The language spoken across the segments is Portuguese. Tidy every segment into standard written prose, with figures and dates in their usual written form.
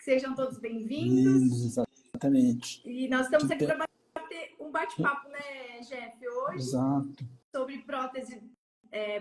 Sejam todos bem-vindos. Exatamente. E nós estamos aqui para bater um bate-papo, né, Jeff, hoje, Exato. sobre prótese,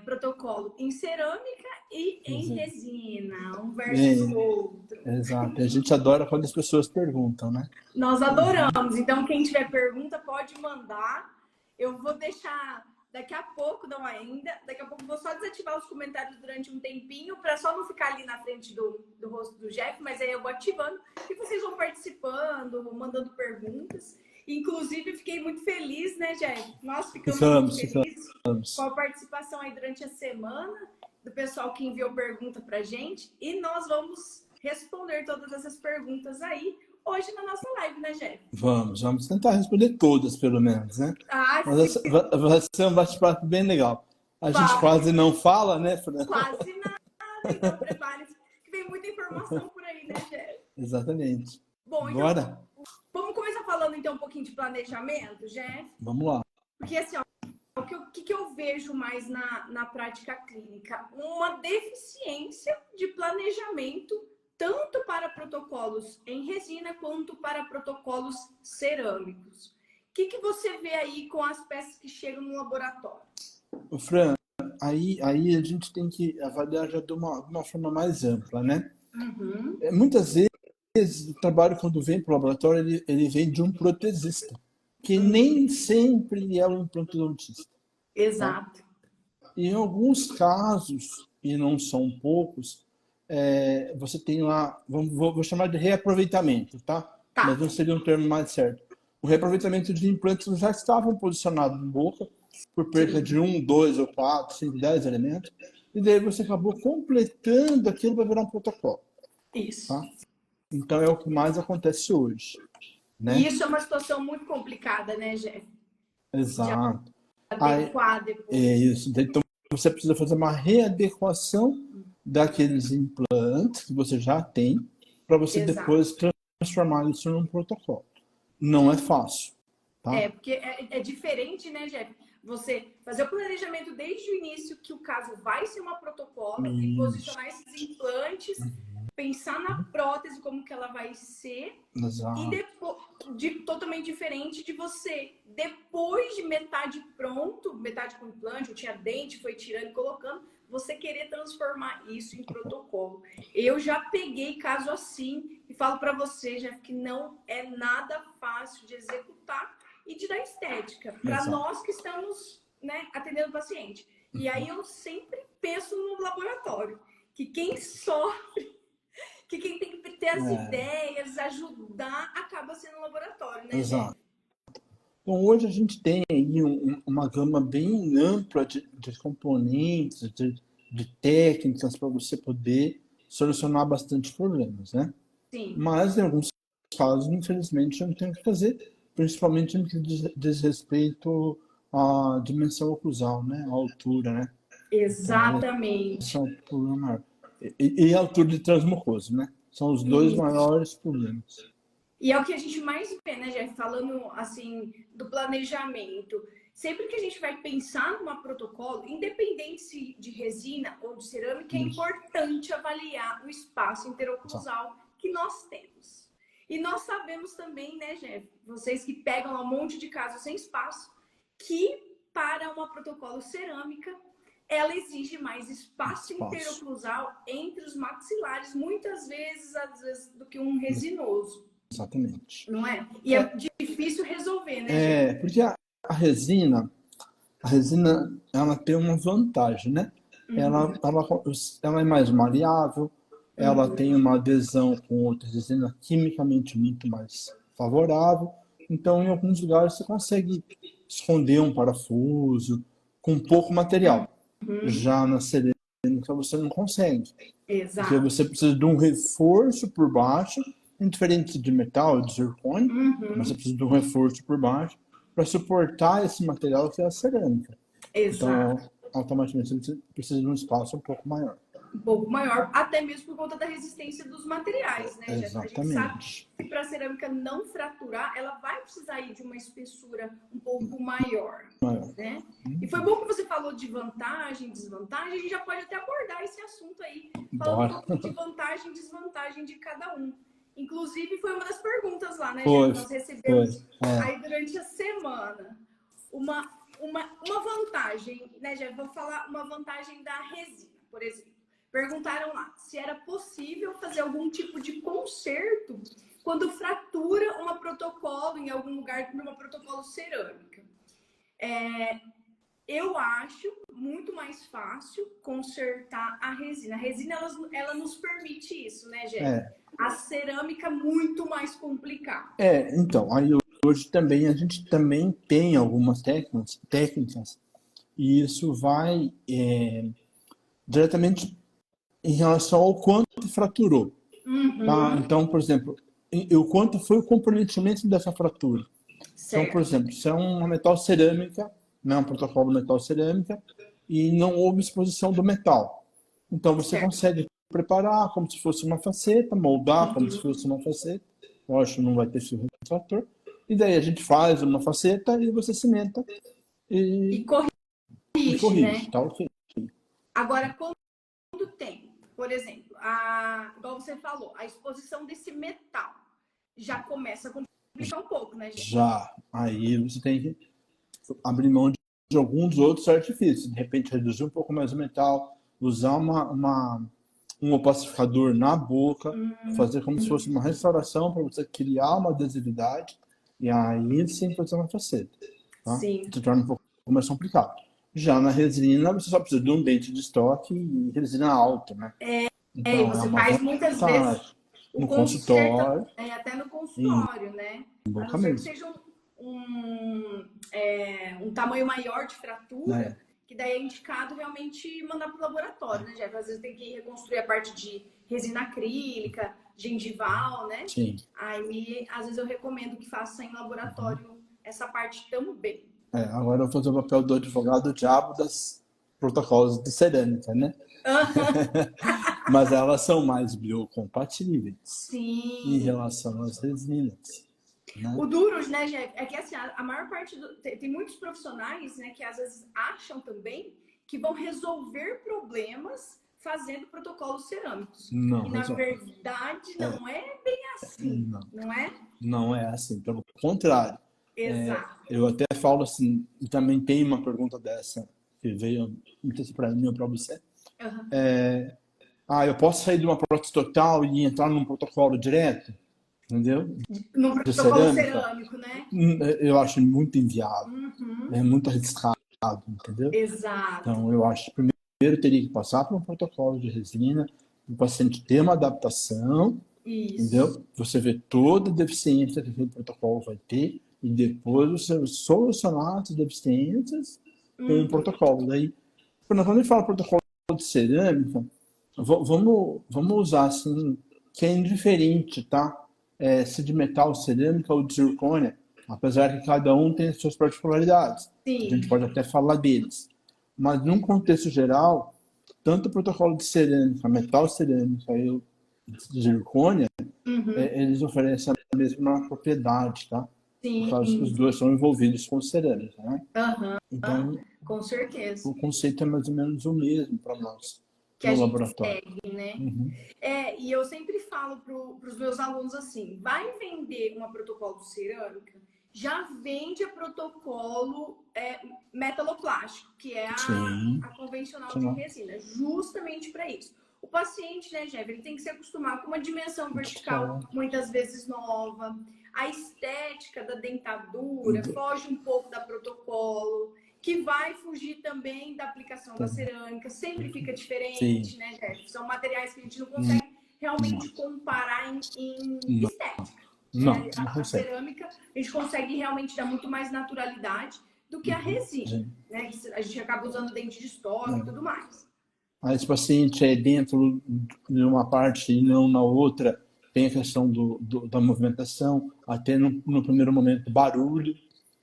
protocolo em cerâmica e em resina, um versus o outro. Exato. A gente adora quando as pessoas perguntam, né? Nós adoramos. Então, quem tiver pergunta, pode mandar. Eu vou deixar daqui a pouco, não ainda, daqui a pouco vou só desativar os comentários durante um tempinho, para só não ficar ali na frente do rosto do Jeff, mas aí eu vou ativando e vocês vão participando, mandando perguntas. Inclusive, fiquei muito feliz, né, Jeff? Nós ficamos muito felizes com a participação aí durante a semana do pessoal que enviou pergunta pra gente, e nós vamos responder todas essas perguntas aí hoje na nossa live, né, Jeff? Vamos tentar responder todas, pelo menos, né? Mas vai ser um bate-papo bem legal. A gente quase não fala, né, Fran? Quase nada, então prepare-se, que vem muita informação por aí, né, Jeff? Exatamente. Bom, bora? Então, vamos começar falando então um pouquinho de planejamento, Jeff? Vamos lá. Porque assim, ó, o que eu vejo mais na prática clínica? Uma deficiência de planejamento, tanto para protocolos em resina quanto para protocolos cerâmicos. O que você vê aí com as peças que chegam no laboratório? Fran, aí a gente tem que avaliar já de uma forma mais ampla, né? Uhum. Muitas vezes o trabalho, quando vem para o laboratório, ele vem de um protesista, que nem sempre é um implantodontista. Exato. Tá? Em alguns casos, e não são poucos, você tem lá, vou chamar de reaproveitamento, tá? Mas não seria um termo mais certo. O reaproveitamento de implantes já estavam posicionados na boca, por perca de 1, 2 ou 4, 5, 10 elementos, e daí você acabou completando aquilo para virar um protocolo. Isso. Tá? Então é o que mais acontece hoje. Né? E isso é uma situação muito complicada, né, Jeff? Exato. Adequar depois. Isso. Então você precisa fazer uma readequação daqueles implantes que você já tem, para você depois transformar isso num protocolo. Não é fácil. Tá? Porque é diferente, né, Jeff? Você fazer o planejamento desde o início que o caso vai ser uma protocolo e posicionar esses implantes, pensar na prótese, como que ela vai ser. Exato. E depois, totalmente diferente de você, depois de metade pronto, metade com implante, ou tinha dente, foi tirando e colocando, você querer transformar isso em protocolo. Eu já peguei caso assim e falo para você, Jeff, que não é nada fácil de executar e de dar estética para nós que estamos, né, atendendo o paciente. E aí eu sempre penso no laboratório, que quem sofre, que quem tem que ter as ideias, ajudar, acaba sendo o laboratório, né, Exato. Então, hoje a gente tem aí uma gama bem ampla de componentes, de técnicas para você poder solucionar bastante problemas, né? Sim. Mas, em alguns casos, infelizmente, não tem o que fazer, principalmente no que diz respeito à dimensão oclusal, né? A altura, né? Exatamente. Então, esse é um problema maior. E a altura de transmucoso, né? São os dois maiores problemas. E é o que a gente mais vê, né, Jeff? Falando, assim, do planejamento. Sempre que a gente vai pensar numa protocolo, independente de resina ou de cerâmica, é importante avaliar o espaço interoclusal que nós temos. E nós sabemos também, né, Jeff? Vocês que pegam um monte de casos sem espaço, que para uma protocolo cerâmica, ela exige mais espaço interoclusal entre os maxilares, muitas vezes, às vezes, do que um resinoso. Exatamente. Não é? E é difícil resolver, né, gente? Porque a resina, ela tem uma vantagem, né? Ela é mais maleável, ela tem uma adesão com outra resina quimicamente muito mais favorável. Então, em alguns lugares, você consegue esconder um parafuso com pouco material. Já na cerâmica, você não consegue. Exato. Porque você precisa de um reforço por baixo, diferente de metal, de zircônio, mas você precisa de um reforço por baixo para suportar esse material que é a cerâmica. Exato. Então, automaticamente você precisa de um espaço um pouco maior. Um pouco maior, até mesmo por conta da resistência dos materiais, né, Jeff? Exatamente. A gente sabe que para a cerâmica não fraturar, ela vai precisar ir de uma espessura um pouco maior. Né? E foi bom que você falou de vantagem, desvantagem, a gente já pode até abordar esse assunto aí, falando um pouco de vantagem e desvantagem de cada um. Inclusive, foi uma das perguntas lá, né, Jeff? Foi, Nós foi. recebemos É, aí durante a semana uma, uma vantagem, né, Jeff? Vou falar uma vantagem da resina, por exemplo. Perguntaram lá se era possível fazer algum tipo de conserto quando fratura uma protocolo em algum lugar numa protocolo cerâmica. Eu acho muito mais fácil consertar a resina. A resina, ela nos permite isso, né, Jeff? é. A cerâmica, muito mais complicado. Então, aí hoje também a gente também tem algumas técnicas e isso vai diretamente em relação ao quanto fraturou, tá? Uhum, Então, por exemplo, o quanto foi o comprometimento dessa fratura. Então, por certo, exemplo, se é uma metal cerâmica, né, um protocolo metal cerâmica, e não houve exposição do metal. Então, você certo. consegue preparar como se fosse uma faceta, moldar como se Uhum. fosse uma faceta. Lógico, não vai ter fio retrator. E daí a gente faz uma faceta e você cimenta E e, e corrige, corrige, né? tá ok. Agora, quando tem, por exemplo, igual você falou, a exposição desse metal já começa a complicar um pouco, né, gente? Já, aí você tem que abrir mão de alguns outros artifícios. De repente, reduzir um pouco mais o metal, usar um opacificador na boca, fazer como se fosse uma restauração para você criar uma adesividade e aí sim fazer uma faceta. Tá? Sim. Se torna um pouco mais complicado. Já na resina, você só precisa de um dente de estoque e resina alta, né? E Então, é você uma faz muitas vezes vantagem. o No conserto, consultório, até no em consultório, né? A não boca ser que mesmo. seja um tamanho maior de fratura, Né? que daí é indicado realmente mandar para o laboratório, né, Jeff? Às vezes tem que reconstruir a parte de resina acrílica, gengival, né? Sim. Aí, às vezes eu recomendo que faça em laboratório essa parte também. Agora eu vou fazer o papel do advogado diabo das protocolos de cerâmica, né? Mas elas são mais biocompatíveis em Sim. relação às resinas, né? O duro, né, Jeff, é que assim, a maior parte tem muitos profissionais, né, que às vezes acham também que vão resolver problemas fazendo protocolos cerâmicos. Não E na resolve. verdade não é bem assim, Não, não é? não é assim. Pelo contrário, Exato. eu até falo assim, e também tem uma pergunta dessa que veio muitas para mim ou para você. Uhum. Eu posso sair de uma prótese total e entrar num protocolo direto, entendeu? No De protocolo cerâmica. cerâmico, né? Eu acho muito inviável, Uhum. é muito arriscado, entendeu? Exato. Então, eu acho que primeiro teria que passar por um protocolo de resina, o paciente ter uma adaptação, Isso. entendeu? Você vê toda a deficiência que aquele protocolo vai ter e depois você solucionar as deficiências com um Uhum. protocolo. Daí, quando a gente fala protocolo de cerâmica, vamos usar assim, que é indiferente, tá? Se de metal, cerâmica ou de zircônia, apesar que cada um tem as suas particularidades. A gente Sim. pode até falar deles. Mas, num contexto geral, tanto o protocolo de cerâmica, metal cerâmica e de zircônia, Uhum. eles oferecem a mesma propriedade, tá? Por causa que os Sim. dois são envolvidos com cerâmica, né? Aham. Então, Com certeza. o conceito é mais ou menos o mesmo para nós Que a no gente laboratório. segue, né? Uhum. E eu sempre falo para os meus alunos assim: vai vender uma protocolo cerâmica, já vende a protocolo metaloplástico, que é Sim, a convencional de claro. resina, justamente para isso. O paciente, né, Jeff, ele tem que se acostumar com uma dimensão vertical Claro. muitas vezes nova, a estética da dentadura foge um pouco da protocolo, que vai fugir também da aplicação da cerâmica, sempre fica Sim, diferente, né, Jeff? São materiais que a gente não não, consegue realmente comparar em não, estética. não, Né? não A consegue. cerâmica, a gente consegue realmente dar muito mais naturalidade do que a resina. Sim. Né? A gente acaba usando dente de estoque e tudo mais. Aí, se o paciente é dentro de uma parte e não na outra, tem a questão da movimentação, até no primeiro momento, barulho,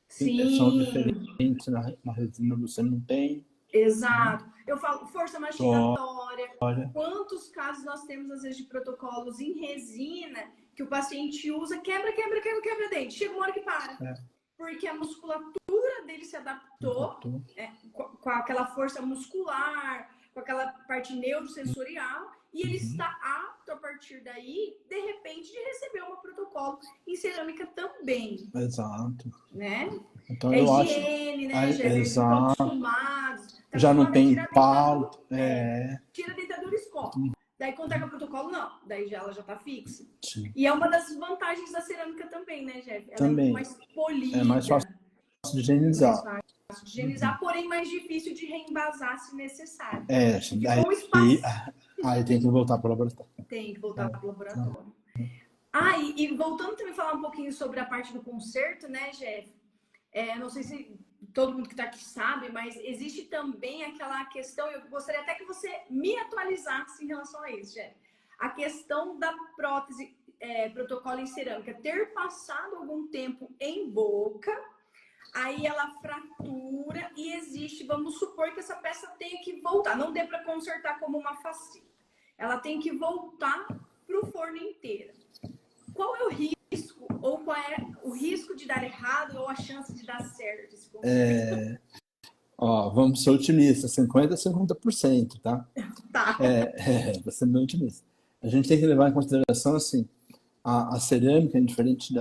são Sim, diferentes, na resina você não tem. Né? exato. Eu falo força Então, mastigatória. olha, Quantos casos nós temos, às vezes, de protocolos em resina que o paciente usa, quebra dente. Chega uma hora que para. Porque a musculatura dele se adaptou voltou. com aquela força muscular, com aquela parte neurosensorial, e ele está apto a partir daí, de repente, de receber um protocolo em cerâmica também, Exato. né? Então, É eu acho. higiene, né, Jeff? Eles ficam Exato. acostumados. Tá Já não acostumado a tem tirar a dentadura, pau. É. tira a dentadura e escova. Daí, quando tá com o protocolo, não. Daí ela já tá fixa. Sim. E é uma das vantagens da cerâmica também, né, Jeff? Ela Também. é mais polida. É mais fácil de higienizar. Mais fácil de higienizar, porém mais difícil de reembasar se necessário. É, aí tem que voltar para o laboratório. Tem que voltar para o laboratório. E voltando também a falar um pouquinho sobre a parte do conserto, né, Jeff? Não sei se todo mundo que está aqui sabe, mas existe também aquela questão, eu gostaria até que você me atualizasse em relação a isso, Jeff. A questão da prótese, protocolo em cerâmica, ter passado algum tempo em boca, aí ela fratura e existe, vamos supor que essa peça tenha que voltar, não dê para consertar como uma faceta. Ela tem que voltar para o forno inteira. Qual é o risco? Ou qual é o risco de dar errado ou a chance de dar certo esse conserto? Vamos ser otimistas, 50% a 50%, tá? Tá. Vou ser bem otimista. A gente tem que levar em consideração, assim, a cerâmica, diferente de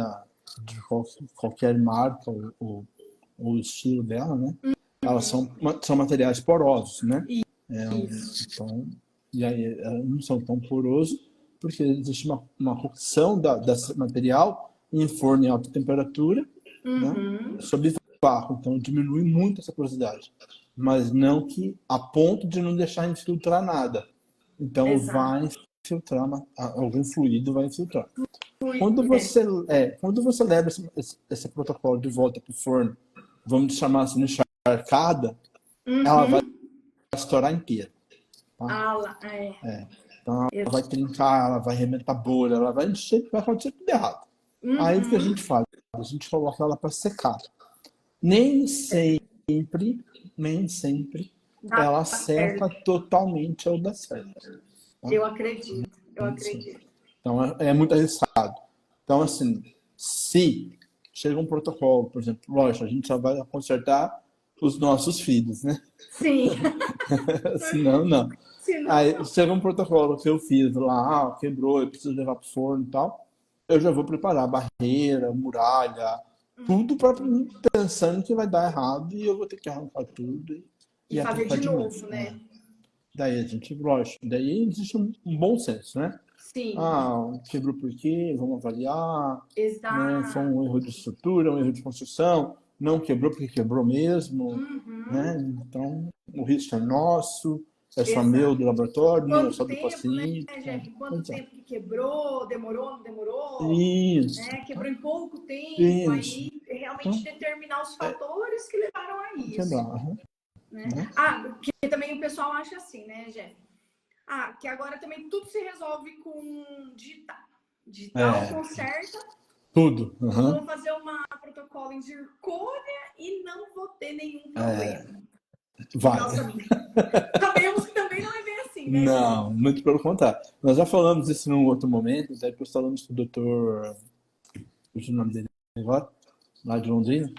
qualquer marca ou estilo dela, né? Elas são materiais porosos, né? Então, e aí elas não são tão porosos porque existe uma cocção desse material em forno em alta temperatura, né? Sob vácuo, então diminui muito essa porosidade, mas não que a ponto de não deixar infiltrar nada. Então vai infiltrar algum fluido, vai infiltrar. Quando você leva esse protocolo de volta para o forno, vamos chamar assim, encharcada, ela vai estourar inteira. Tá? Então ela vai trincar, ela vai arrebentar bolha, ela vai encher, vai acontecer tudo errado. Aí o que a gente faz? A gente coloca ela para secar. Nem sempre ela seca totalmente ou dá certo. Tá? Eu acredito. Então é muito arriscado. Então, assim, se chega um protocolo, por exemplo, lógico, a gente só vai consertar os nossos filhos, né? Sim. Senão, não. Aí chega um protocolo que eu fiz lá, quebrou, eu preciso levar para o forno e tal, eu já vou preparar barreira, muralha, tudo pensando que vai dar errado e eu vou ter que arrancar tudo e fazer de novo, né? Daí a gente, lógico, daí existe um bom senso, né? Sim. Quebrou por quê? Vamos avaliar. Exato. Né? Foi um erro de estrutura, um erro de construção. Não quebrou porque quebrou mesmo. Né? Então, o risco é nosso, é só meu do laboratório, não é só do paciente. Né, Jeff? Quanto tempo que quebrou? Demorou, não demorou? Isso. Né? Quebrou em pouco tempo. Isso. Aí, realmente determinar os fatores que levaram a isso. Quebrar. Né? Que também o pessoal acha assim, né, Jeff? Que agora também tudo se resolve com digital. Digital conserta. Tudo. Vou fazer uma protocolo em zircônia e não vou ter nenhum problema. Vai. Sabemos que também não é bem assim, né? Não, muito pelo contrário. Nós já falamos isso num outro momento, depois falamos com o doutor, o nome dele agora, lá de Londrina.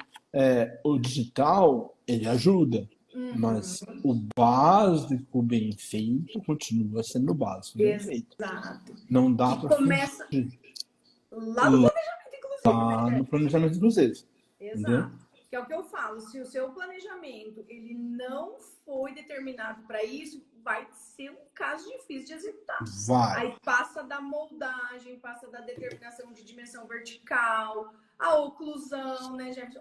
O digital, ele ajuda. Mas o básico bem feito continua sendo básico bem feito. Não dá para começa lá no planejamento, inclusive. Lá no planejamento, inclusive. Exato. Entendeu? Que é o que eu falo. Se o seu planejamento ele não foi determinado para isso, vai ser um caso difícil de executar. Vai. Aí passa da moldagem, passa da determinação de dimensão vertical, a oclusão, né, gente?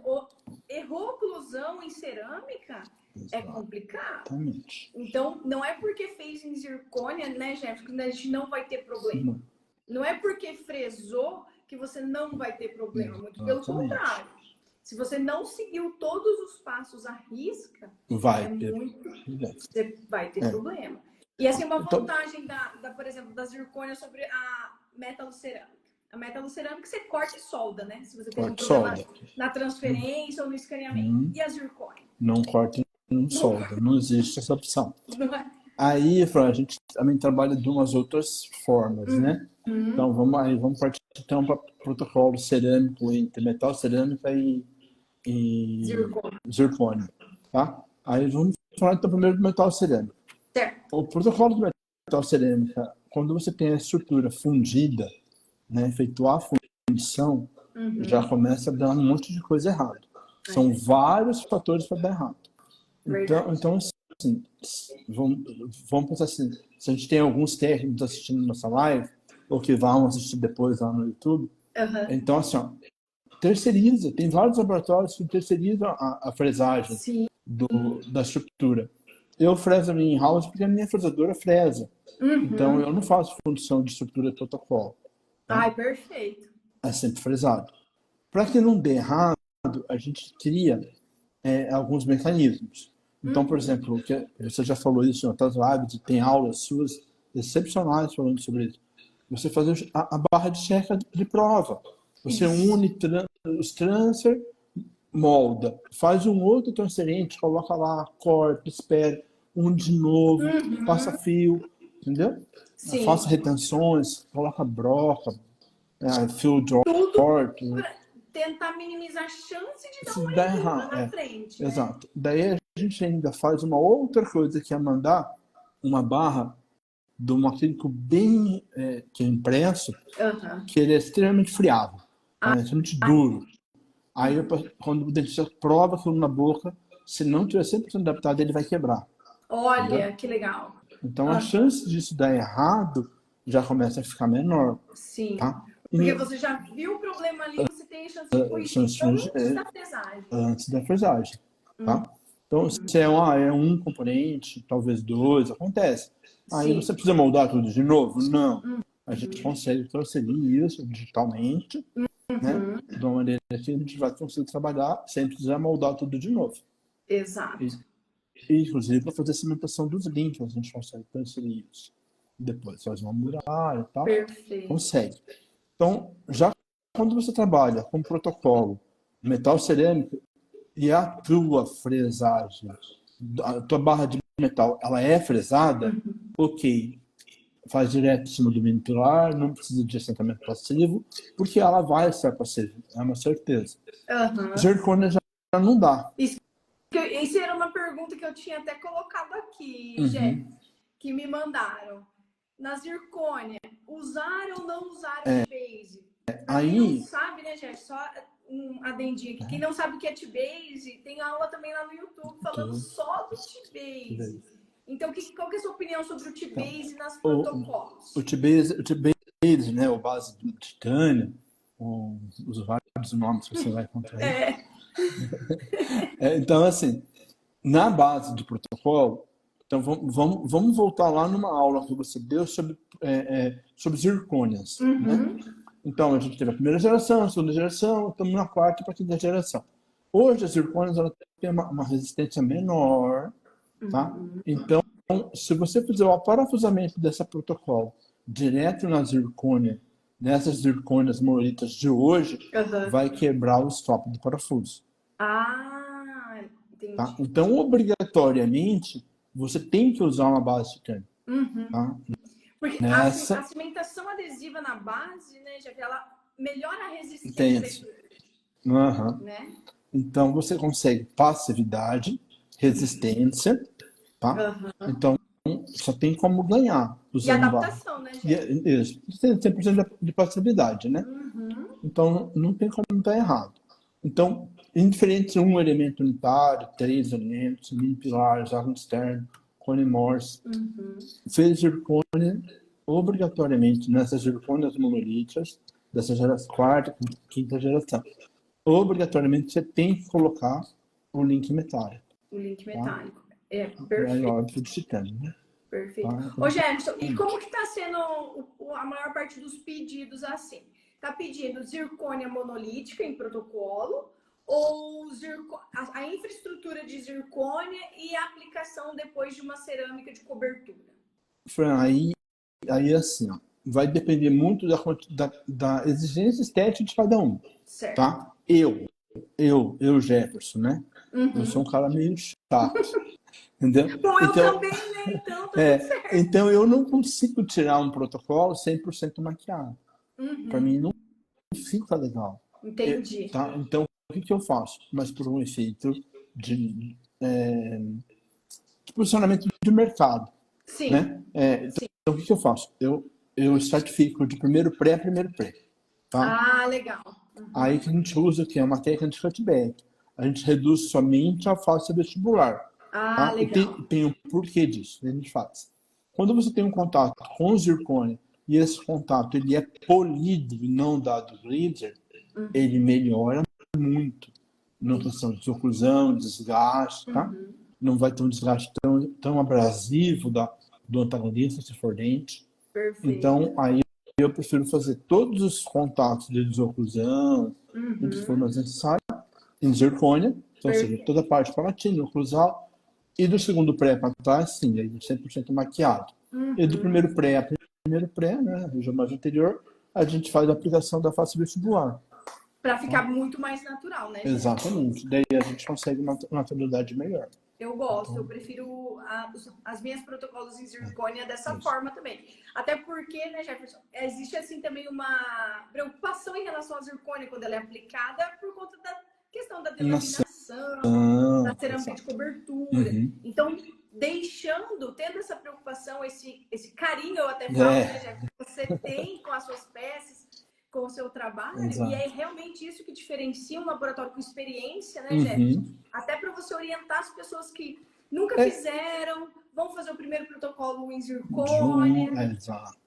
Errou oclusão em cerâmica, é complicado. Exatamente. Então, não é porque fez em zircônia, né, Jeff, que a gente não vai ter problema. Não é porque fresou que você não vai ter problema. Muito pelo contrário. Se você não seguiu todos os passos à risca, você vai ter problema. E assim, uma vantagem por exemplo, da zircônia sobre a metalocerâmica. A metalocerâmica você corta e solda, né? Se você tem um problema na transferência ou no escaneamento. E a zircônia? Não corta e não solda. Não existe essa opção. Aí, a gente também trabalha de umas outras formas, né? Então, vamos partir então para protocolo cerâmico entre metal, cerâmica e zircônia, tá? Aí vamos falar então primeiro do metal cerâmico. Certo. O protocolo do metal cerâmica quando você tem a estrutura fundida, né, efetuar a fundição, já começa a dar um monte de coisa errada. São vários fatores para dar errado. Então assim, vamos pensar assim, se a gente tem alguns técnicos assistindo nossa live, ou que vão assistir depois lá no YouTube, então assim, ó, terceiriza, tem vários laboratórios que terceirizam a fresagem da estrutura. Eu freso a minha in-house porque a minha fresadora fresa. Então eu não faço fundição de estrutura de protocolo. Ai, perfeito. É sempre fresado. Para que não dê errado, a gente cria alguns mecanismos. Então, por exemplo, você já falou isso em outras lives, tem aulas suas excepcionais falando sobre isso. Você faz a barra de checa de prova. Você une os transfer, molda, faz um outro transferente, coloca lá, corta, espera, de novo, passa fio, entendeu? Sim. Faça retenções, coloca broca, fio de tudo para tentar minimizar a chance de dar um erro lá na frente. Exato. Daí a gente ainda faz uma outra coisa, que é mandar uma barra de um acrílico bem que é impresso, que ele é extremamente friável, é extremamente duro. Aí quando o dentista prova aquilo na boca, se não tiver 100% adaptado, ele vai quebrar. Olha, entendeu? Que legal. Então a chance disso dar errado já começa a ficar menor. Sim. Tá? Porque você já viu o problema ali, você tem a chance de corrigir antes da fresagem. Antes da fresagem. Tá? Então, se é um componente, talvez dois, acontece. Aí você precisa moldar tudo de novo? Não. A gente consegue transferir isso digitalmente, né? De uma maneira que a gente vai conseguir trabalhar sem precisar moldar tudo de novo. Exato. E inclusive, para fazer a cimentação dos links, a gente consegue transferir isso. Depois faz uma muralha e tal. Perfeito. Consegue. Então, já quando você trabalha com protocolo, metal cerâmico, e a tua fresagem, a tua barra de metal, ela é fresada, ok. Faz direto em cima do mini pilar, não precisa de assentamento passivo, porque ela vai ser passiva, é uma certeza. Zircônia já não dá. Isso era uma pergunta que eu tinha até colocado aqui, Jé, que me mandaram. Na zircônia, usar ou não usar o T-Base? Quem não sabe, né, Jé? Só um adendinho aqui. Quem não sabe o que é T-Base, tem aula também lá no YouTube falando só do T-Base. Então, qual que é a sua opinião sobre o T-Base nas protocolos? O T-Base, né, o base de titânio, os vários nomes que você vai encontrar aí. Então, assim, na base de protocolo, então vamos voltar lá numa aula que você deu sobre zircônias, né? Então, a gente teve a primeira geração, a segunda geração, estamos na quarta e para a quinta geração. Hoje, as zircônias ela tem uma resistência menor, tá? Então, se você fizer o aparafusamento desse protocolo direto na zircônia, nessas zircônias monolitas de hoje, vai quebrar o stop do parafuso. Entendi. Tá? Então, obrigatoriamente, você tem que usar uma base de titânio. Tá? Porque a cimentação adesiva na base, né, já que ela melhora a resistência. Né? Então, você consegue passividade, resistência, tá? Então, só tem como ganhar usando e adaptação, né, gente? Isso. Tem 100% de passividade, né? Então, não tem como estar errado. Então, indiferente um elemento unitário, 3 elementos, mini pilares, órgão externo, cone Morse, fez zircônia obrigatoriamente nessas zircônias monolíticas, dessa quarta, quinta geração. Obrigatoriamente você tem que colocar o link metálico. O link metálico. Perfeito. Óbvio de titânio, né? Perfeito. Ô, Jefferson, e como que está sendo a maior parte dos pedidos assim? Está pedindo zircônia monolítica em protocolo ou a infraestrutura de zircônia e a aplicação depois de uma cerâmica de cobertura? Fran, aí assim, ó, vai depender muito da exigência estética de cada um. Certo. Tá? Eu, Jefferson, né? Eu sou um cara meio chato. Entendeu? Bom, eu também, né? Então, tá tudo certo. Então, eu não consigo tirar um protocolo 100% maquiado. Para mim, não fica legal. Entendi. Tá? Então, o que eu faço? Mas por um efeito de posicionamento de mercado. Sim, né? Então, o que eu faço? Eu estratifico de primeiro pré a primeiro pré, tá? Ah, legal. Aí que a gente usa que é uma técnica de cutback. A gente reduz somente a face vestibular, Ah, tá? E legal. tem um porquê disso, que a gente faz. Quando você tem um contato com o zircônio e esse contato ele é polido e não dado laser, ele melhora muito na questão de desoclusão, desgaste, tá? Não vai ter um desgaste tão abrasivo do antagonista, se for dente. Perfeito. Então, aí eu prefiro fazer todos os contatos de desoclusão, tudo que for mais necessário, em zircônia, então, ou seja, Perfeito. toda a parte palatina, oclusal, e do segundo pré para trás, sim, aí 100% maquiado. E do primeiro pré a primeiro pré, né, região mais anterior, a gente faz a aplicação da face vestibular. Para ficar muito mais natural, né, gente? Exatamente. Daí a gente consegue uma naturalidade melhor. Eu gosto, eu prefiro as minhas protocolos em zircônia dessa Isso. forma também. Até porque, né, Jefferson, existe assim também uma preocupação em relação à zircônia quando ela é aplicada por conta da questão da delaminação, da cerâmica de cobertura. Então, tendo essa preocupação, esse carinho, eu até falo, né, Jefferson, que você tem com as suas peças, com o seu trabalho, Exato. e é realmente isso que diferencia um laboratório com experiência, né, Jefferson? Até para você orientar as pessoas que nunca fizeram, vão fazer o primeiro protocolo em zircônia,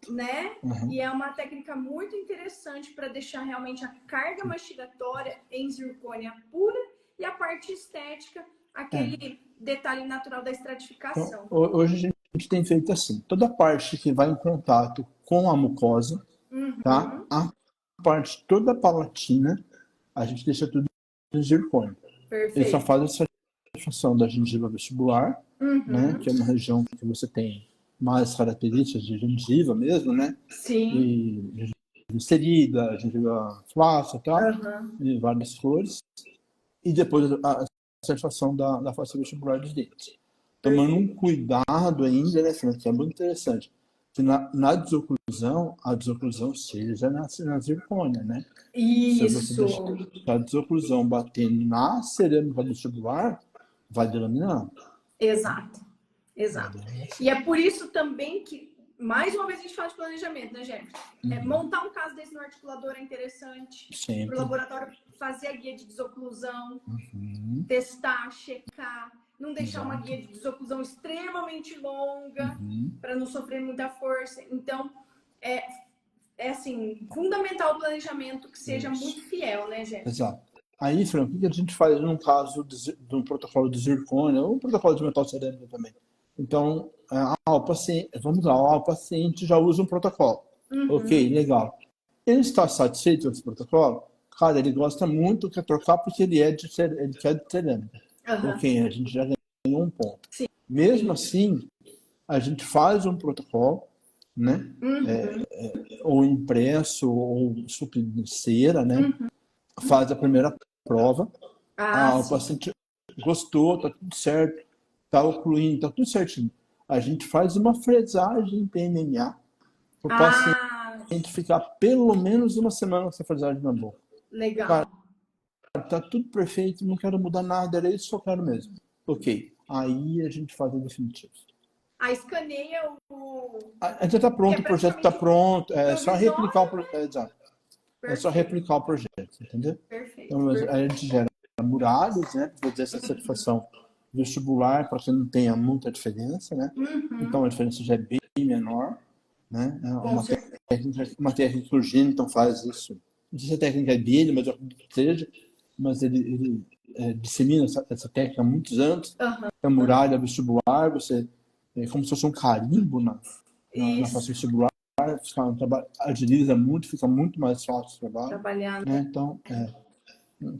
né? E é uma técnica muito interessante para deixar realmente a carga mastigatória em zircônia pura e a parte estética, aquele detalhe natural da estratificação. Então, hoje a gente tem feito assim, toda a parte que vai em contato com a mucosa, tá? A parte toda palatina, a gente deixa tudo em zircônia. Ele só faz a estratificação da gengiva vestibular, né? Que é uma região que você tem mais características de gengiva mesmo, né? Sim. E gengiva inserida, gengiva flácida, tá? E várias cores. E depois a estratificação da face vestibular dos dentes. Tomando um cuidado ainda, né, que é muito interessante, que na desoclusão, a desoclusão seja na zircônia, né? Isso. Se você deixar a desoclusão batendo na cerâmica vestibular, vai delaminando. Exato. E é por isso também que, mais uma vez, a gente fala de planejamento, né, Jefferson? Montar um caso desse no articulador é interessante. Para o laboratório fazer a guia de desoclusão, testar, checar, não deixar uma guia de desoclusão extremamente longa, para não sofrer muita força. Então, é assim, fundamental o planejamento que seja muito fiel, né, Jefferson? Exato. Aí, Fran, o que a gente faz num caso de um protocolo de zircônia ou um protocolo de metal cerâmico também? Então, o paciente já usa um protocolo. Ok, legal. Ele está satisfeito com esse protocolo? Cara, ele gosta muito, quer trocar porque ele quer de cerâmica. Ok, a gente já ganhou um ponto. Sim. Mesmo assim, a gente faz um protocolo, né? Ou impresso, ou de cera, né? Faz a primeira prova. O paciente gostou, tá tudo certo, tá ocluindo, tá tudo certinho. A gente faz uma fresagem PMMA para o paciente ficar pelo menos uma semana com essa fresagem na boca. Legal. Cara, tá tudo perfeito, não quero mudar nada, era isso que eu quero mesmo. Ok, aí a gente faz o definitivo. Escaneia o... A gente tá pronto, o projeto tá pronto, é só replicar o projeto. Exato. É só replicar o projeto, entendeu? Perfeito. Então, a gente gera muralhas, né, para fazer essa certificação vestibular, para que não tenha muita diferença, né? Então, a diferença já é bem menor, né? Uma técnica que o Gênton faz isso. Não sei se a técnica é dele, mas eu acredito que seja, mas ele dissemina essa técnica há muitos anos. A muralha vestibular, você é como se fosse um carimbo na face vestibular, agiliza muito, fica muito mais fácil o trabalho. Trabalhar, né? Então,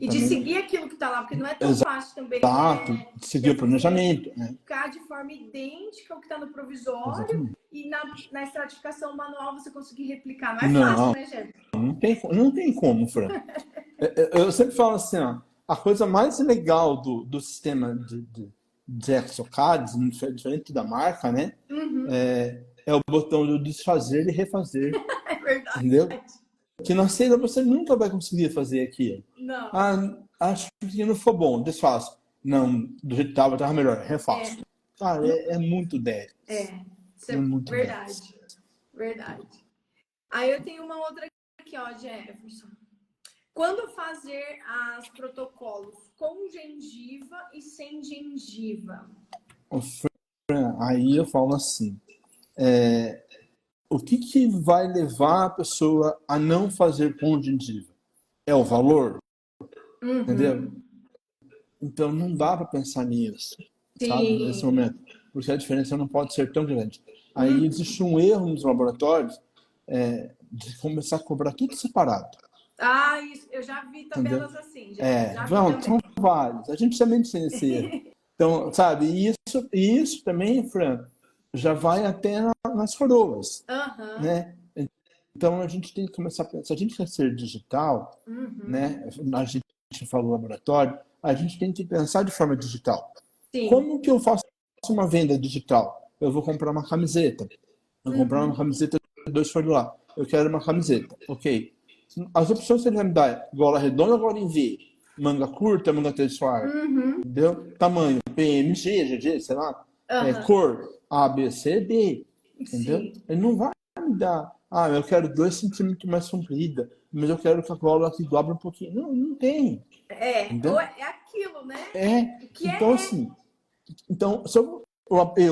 e de seguir aquilo que está lá, porque não é tão fácil também. Exato, de seguir o planejamento. Ficar de forma idêntica ao que está no provisório e na estratificação manual você conseguir replicar. Não é fácil, né, gente? Não tem como, Fran. Eu sempre falo assim, ó, a coisa mais legal do sistema de exocades, diferente da marca, né? É o botão de desfazer e refazer. É verdade. Entendeu? Que na cera você nunca vai conseguir fazer aquilo. Não. Acho que não foi bom, desfaço. Não, do jeito que estava melhor, refaço. Cara, é muito 10. É muito bem. Verdade, verdade. Aí eu tenho uma outra aqui, ó, Jefferson. Quando fazer os protocolos com gengiva e sem gengiva? Ô, Fran, aí eu falo assim, o que vai levar a pessoa a não fazer com gengiva? É o valor, entendeu? Uhum. Então não dá para pensar nisso, sabe, nesse Sim. momento, porque a diferença não pode ser tão grande. Aí existe um erro nos laboratórios de começar a cobrar tudo separado, Ah, isso, eu já vi entendeu? tabelas assim, já vi Vão, também. são vários. A gente também tem esse erro. Então, sabe, e isso também, Fran, já vai até nas coroas, Aham. né? Então a gente tem que começar a pensar, se a gente quer ser digital, Uhum. né? A gente falou laboratório, a gente tem que pensar de forma digital. Sim. Como que eu faço uma venda digital? Eu vou comprar uma camiseta. Eu vou comprar uma Uhum. camiseta de 2 for lá. Eu quero uma camiseta. Ok. As opções que ele vai me dar é gola redonda ou gola em V? Manga curta, manga textual. Uhum. Entendeu? Tamanho, PMG, GG, sei lá. Aham. Cor, A, B, C, D. Entendeu? Sim. Ele não vai me dar, eu quero 2 centímetros mais comprida, mas eu quero que a gola aqui dobre um pouquinho. Não, não tem. Ou Entendeu? é aquilo, né? O que Então é. assim, então, se eu,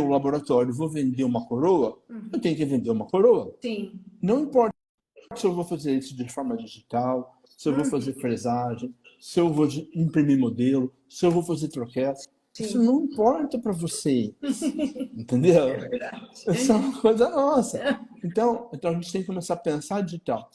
laboratório, vou vender uma coroa, eu Uhum. tenho que vender uma coroa. Sim. Não importa se eu vou fazer isso de forma digital, se eu vou Uhum. fazer fresagem, se eu vou imprimir modelo, se eu vou fazer troquel. Isso Sim. não importa para vocês, entendeu? É verdade. Isso é uma coisa nossa. Então a gente tem que começar a pensar digital.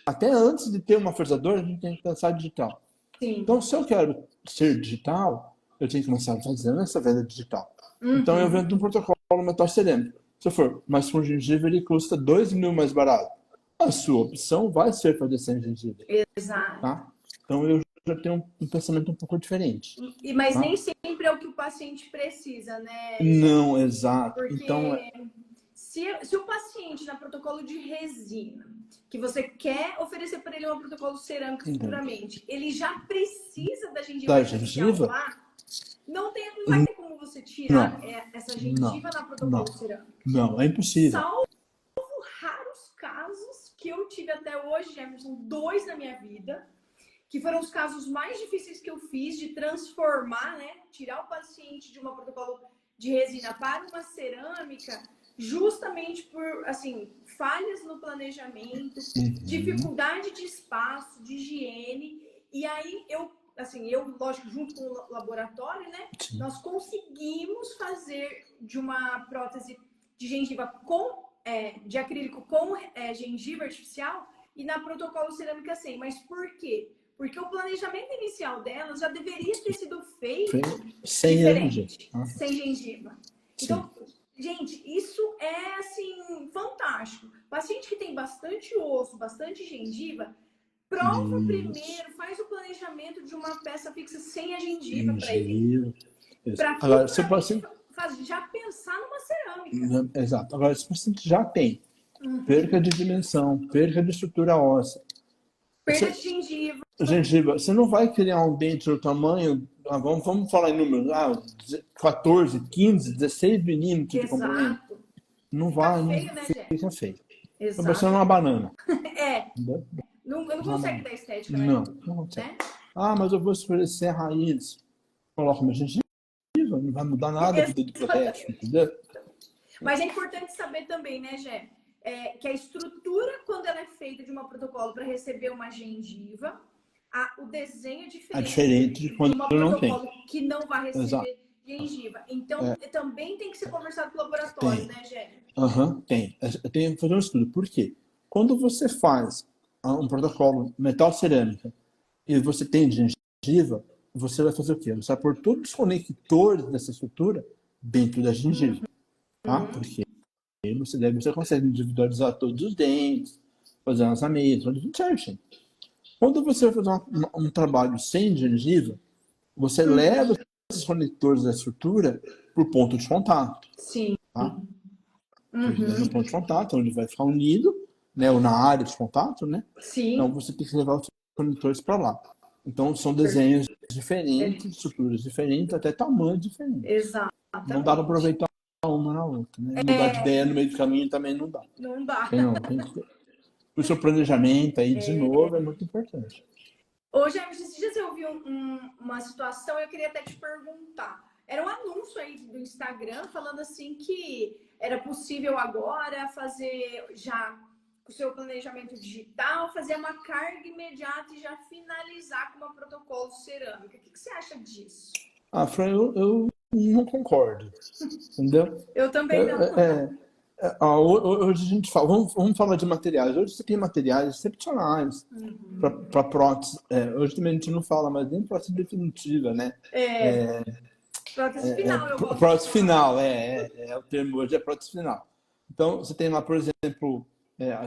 Até antes de ter uma fresadora, a gente tem que pensar digital. Sim. Então, se eu quero ser digital, eu tenho que começar fazendo essa venda digital. Então, eu Uhum. vendo um protocolo metal cerâmico. Se eu for, mas com gengibre ele custa 2.000 mais barato. A sua opção vai ser fazer sem gengibre, Exato. tá? Então, eu já tenho um pensamento um pouco diferente, Mas nem tá? sempre é o que o paciente precisa, né, Jé? Não, exato. Então, Porque se o paciente na protocolo de resina, que você quer oferecer para ele um protocolo cerâmico futuramente, ele já precisa da gengiva da artificial gengiva? lá, não vai ter como você tirar Não, essa não, gengiva na não, protocolo cerâmico. não, é impossível. Salvo raros casos que eu tive até hoje, Emerson, 2 na minha vida, que foram os casos mais difíceis que eu fiz de transformar, né, tirar o paciente de uma protocolo de resina para uma cerâmica, justamente por, assim, falhas no planejamento, dificuldade de espaço, de higiene, e aí eu, lógico, junto com o laboratório, né, Sim. nós conseguimos fazer de uma prótese de gengiva de acrílico com gengiva artificial e na protocolo cerâmica sem. Mas por quê? Porque o planejamento inicial dela já deveria ter sido feito Sem gengiva. diferente, sem gengiva. Sim. Então, gente, isso é assim fantástico. Paciente que tem bastante osso, bastante gengiva, prova Isso. primeiro, faz o planejamento de uma peça fixa sem a gengiva para ele. Gengiva. Para Agora, se o futuramente paciente. já pensar numa cerâmica. Exato. Agora, se o paciente já tem perca de dimensão, perca de estrutura óssea, Perda de gengiva. gengiva, você não vai criar um dente do tamanho, vamos falar em números, 14, 15, 16 milímetros de comprimento. Exato. Não Fica vai, não feio, né, Jé? fica feio. Tá parecendo Exato. uma banana. É. Entendeu? Não Uma consegue banana. dar estética, né? Não consegue. Né? Mas eu vou escurecer a raiz. Coloca uma gengiva, não vai mudar nada a vida do protético, entendeu? Mas é importante saber também, né, Jé? Que a estrutura, quando ela é feita de um protocolo para receber uma gengiva, o desenho é É diferente diferente de de quando uma não tem. protocolo que não vai Exato. receber gengiva. Então, também tem que ser conversado com o laboratório, Tem. né, Jé? Tem. Eu tenho que fazer um estudo. Por quê? Quando você faz um protocolo metal cerâmica e você tem gengiva, você vai fazer o quê? Você vai pôr todos os conectores dessa estrutura dentro da gengiva, tá? Porque você consegue individualizar todos os dentes, fazer lançamento, fazer tudo certinho. Quando você vai fazer um trabalho sem gengiva, você leva esses conectores da estrutura para o ponto de contato, Sim. tá? No ponto de contato, onde vai ficar unido, né, ou na área de contato, né? Então Sim. você tem que levar os conectores para lá. Então são desenhos diferentes, estruturas diferentes, até tamanhos diferentes. Não dá para Exatamente. aproveitar uma na outra, né? Mudar de ideia no meio do caminho também não dá. Não dá. Tem que... O seu planejamento aí, de novo, é muito importante. Hoje, esses dias eu vi uma situação e eu queria até te perguntar. Era um anúncio aí do Instagram falando assim que era possível agora fazer já o seu planejamento digital, fazer uma carga imediata e já finalizar com um protocolo cerâmica. O que você acha disso? Fran, eu não concordo, entendeu? Eu também não. Hoje a gente fala, vamos falar de materiais. Hoje você tem materiais excepcionais para prótese. Hoje também a gente não fala mais nem prótese definitiva, né? Prótese final, eu gosto. Prótese final, o termo hoje é prótese final. Então, você tem lá, por exemplo,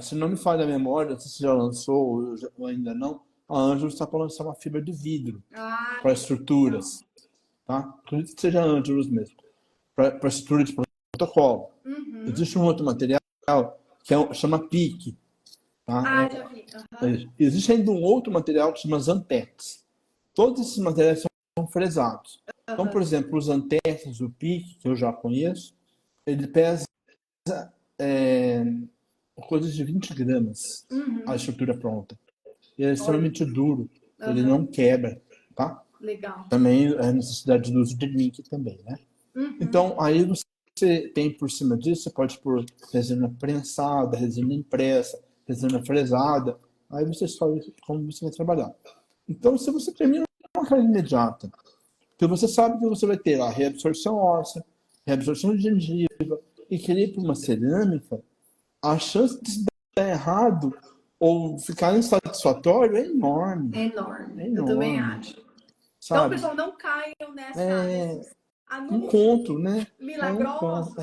se não me falha a memória, se você já lançou ou ainda não, a Ângelos está para lançar uma fibra de vidro para estruturas, tá? Acredito que seja a Ângelos mesmo, para estrutura de protocolo. Existe um outro material que chama PIC. Tá? Já vi. Existe ainda um outro material que chama Zantex. Todos esses materiais são fresados. Então, por exemplo, os Zantex, o PIC, que eu já conheço, ele pesa coisas de 20 gramas a estrutura pronta. Ele é extremamente duro, ele não quebra, tá? Legal. Também a necessidade do uso de link também, né? Então, aí você tem por cima disso, você pode pôr resina prensada, resina impressa, resina fresada, aí você escolhe como você vai trabalhar. Então, se você termina uma carga imediata, que você sabe que você vai ter a reabsorção óssea, reabsorção de gengiva, e querer ir para uma cerâmica, a chance de dar errado ou ficar insatisfatório é enorme. É enorme. Eu também acho. Sabe? Então, pessoal, não caiam nesses anúncios conto, né? milagrosos.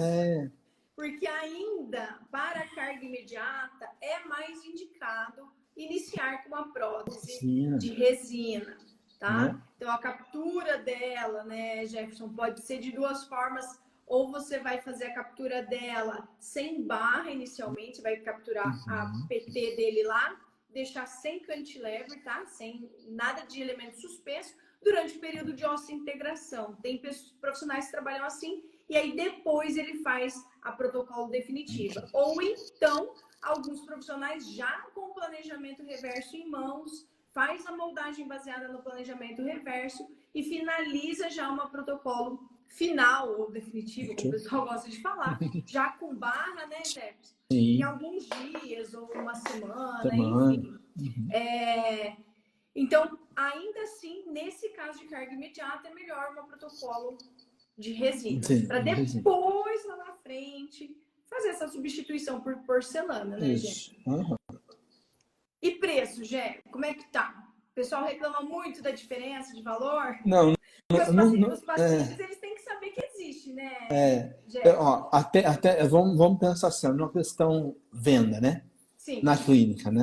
Porque ainda, para a carga imediata, é mais indicado iniciar com uma prótese de resina, tá? Então, a captura dela, né, Jefferson, pode ser de duas formas. Ou você vai fazer a captura dela sem barra inicialmente, vai capturar a PT dele lá, deixar sem cantilever, tá? Sem nada de elemento suspenso, durante o período de osseointegração. Tem profissionais que trabalham assim, e aí depois ele faz a protocolo definitiva. Ou então, alguns profissionais já com o planejamento reverso em mãos, faz a moldagem baseada no planejamento reverso e finaliza já uma protocolo final ou definitivo, como o pessoal gosta de falar, já com barra, né, Jefferson? Em alguns dias ou uma semana. Enfim. Então, ainda assim, nesse caso de carga imediata, é melhor um protocolo de resina. Para depois, lá na frente, fazer essa substituição por porcelana, né, gente? E preço, Jé? Como é que tá? O pessoal reclama muito da diferença de valor? Não. Os pacientes, eles têm que saber que existe, né, Jé? Vamos pensar assim, numa questão venda, né? Sim. Na clínica, né?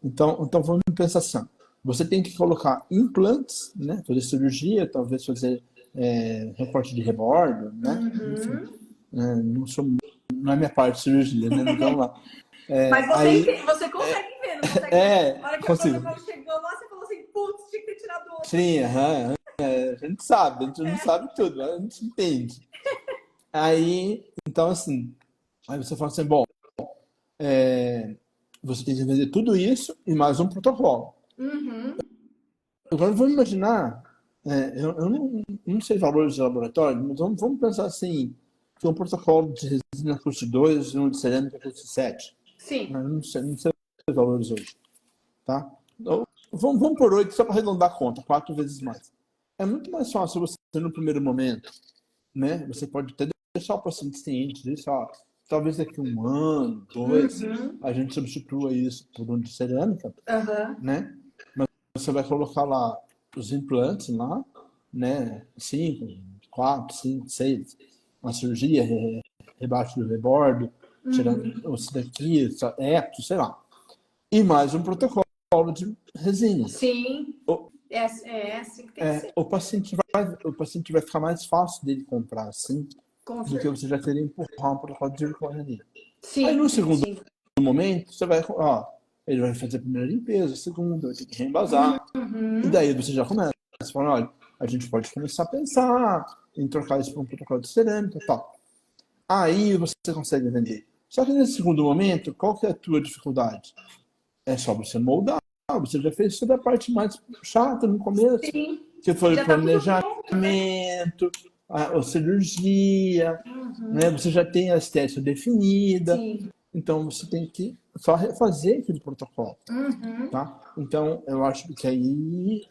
Então vamos pensar assim, você tem que colocar implantes, né? Fazer cirurgia, talvez fazer recorte de rebordo, né? Enfim, não é minha parte de cirurgia, né? Então lá. Mas você consegue ver, não consegue ver? A hora que o protocolo chegou lá, você falou assim, putz, tinha que ter tirado outro. Sim, a gente sabe, a gente não sabe tudo, a gente entende. Aí, então assim, aí você fala assim, bom, você tem que vender tudo isso e mais um protocolo. Agora vamos imaginar, eu não sei valores de laboratório, mas vamos pensar assim, que um protocolo de resina custe 2 e um de cerâmica custe 7. Sim. Eu não sei os valores hoje, tá? Então, vamos por 8 só para arredondar a conta, 4 vezes mais. É muito mais fácil você, no primeiro momento, né? Você pode até deixar o paciente ciente disso, talvez daqui 1 ano, 2, a gente substitua isso por um de cerâmica, né? Mas você vai colocar lá os implantes lá, né? 5, 4, 5, 6, uma cirurgia, rebaixo do rebordo, tirando isso daqui, sei lá. E mais um protocolo de resina. Sim. Assim que tem que ser. O paciente vai ficar mais fácil dele comprar assim, do que você já querer empurrar um protocolo de glicose. Aí no segundo momento, você vai, ele vai fazer a primeira limpeza, a segunda, vai ter que reembasar. E daí você já começa. Você fala, olha, a gente pode começar a pensar em trocar isso para um protocolo de cerâmica e tal. aí você consegue vender. Só que nesse segundo momento, qual que é a tua dificuldade? É só você moldar. Você já fez toda a parte mais chata no começo, Sim. que foi o Já tá tudo pronto, né? planejamento, a cirurgia, né? Uhum. Você já tem a estética definida, Sim. então você tem que só refazer aquele protocolo, Uhum. tá? Então, eu acho que aí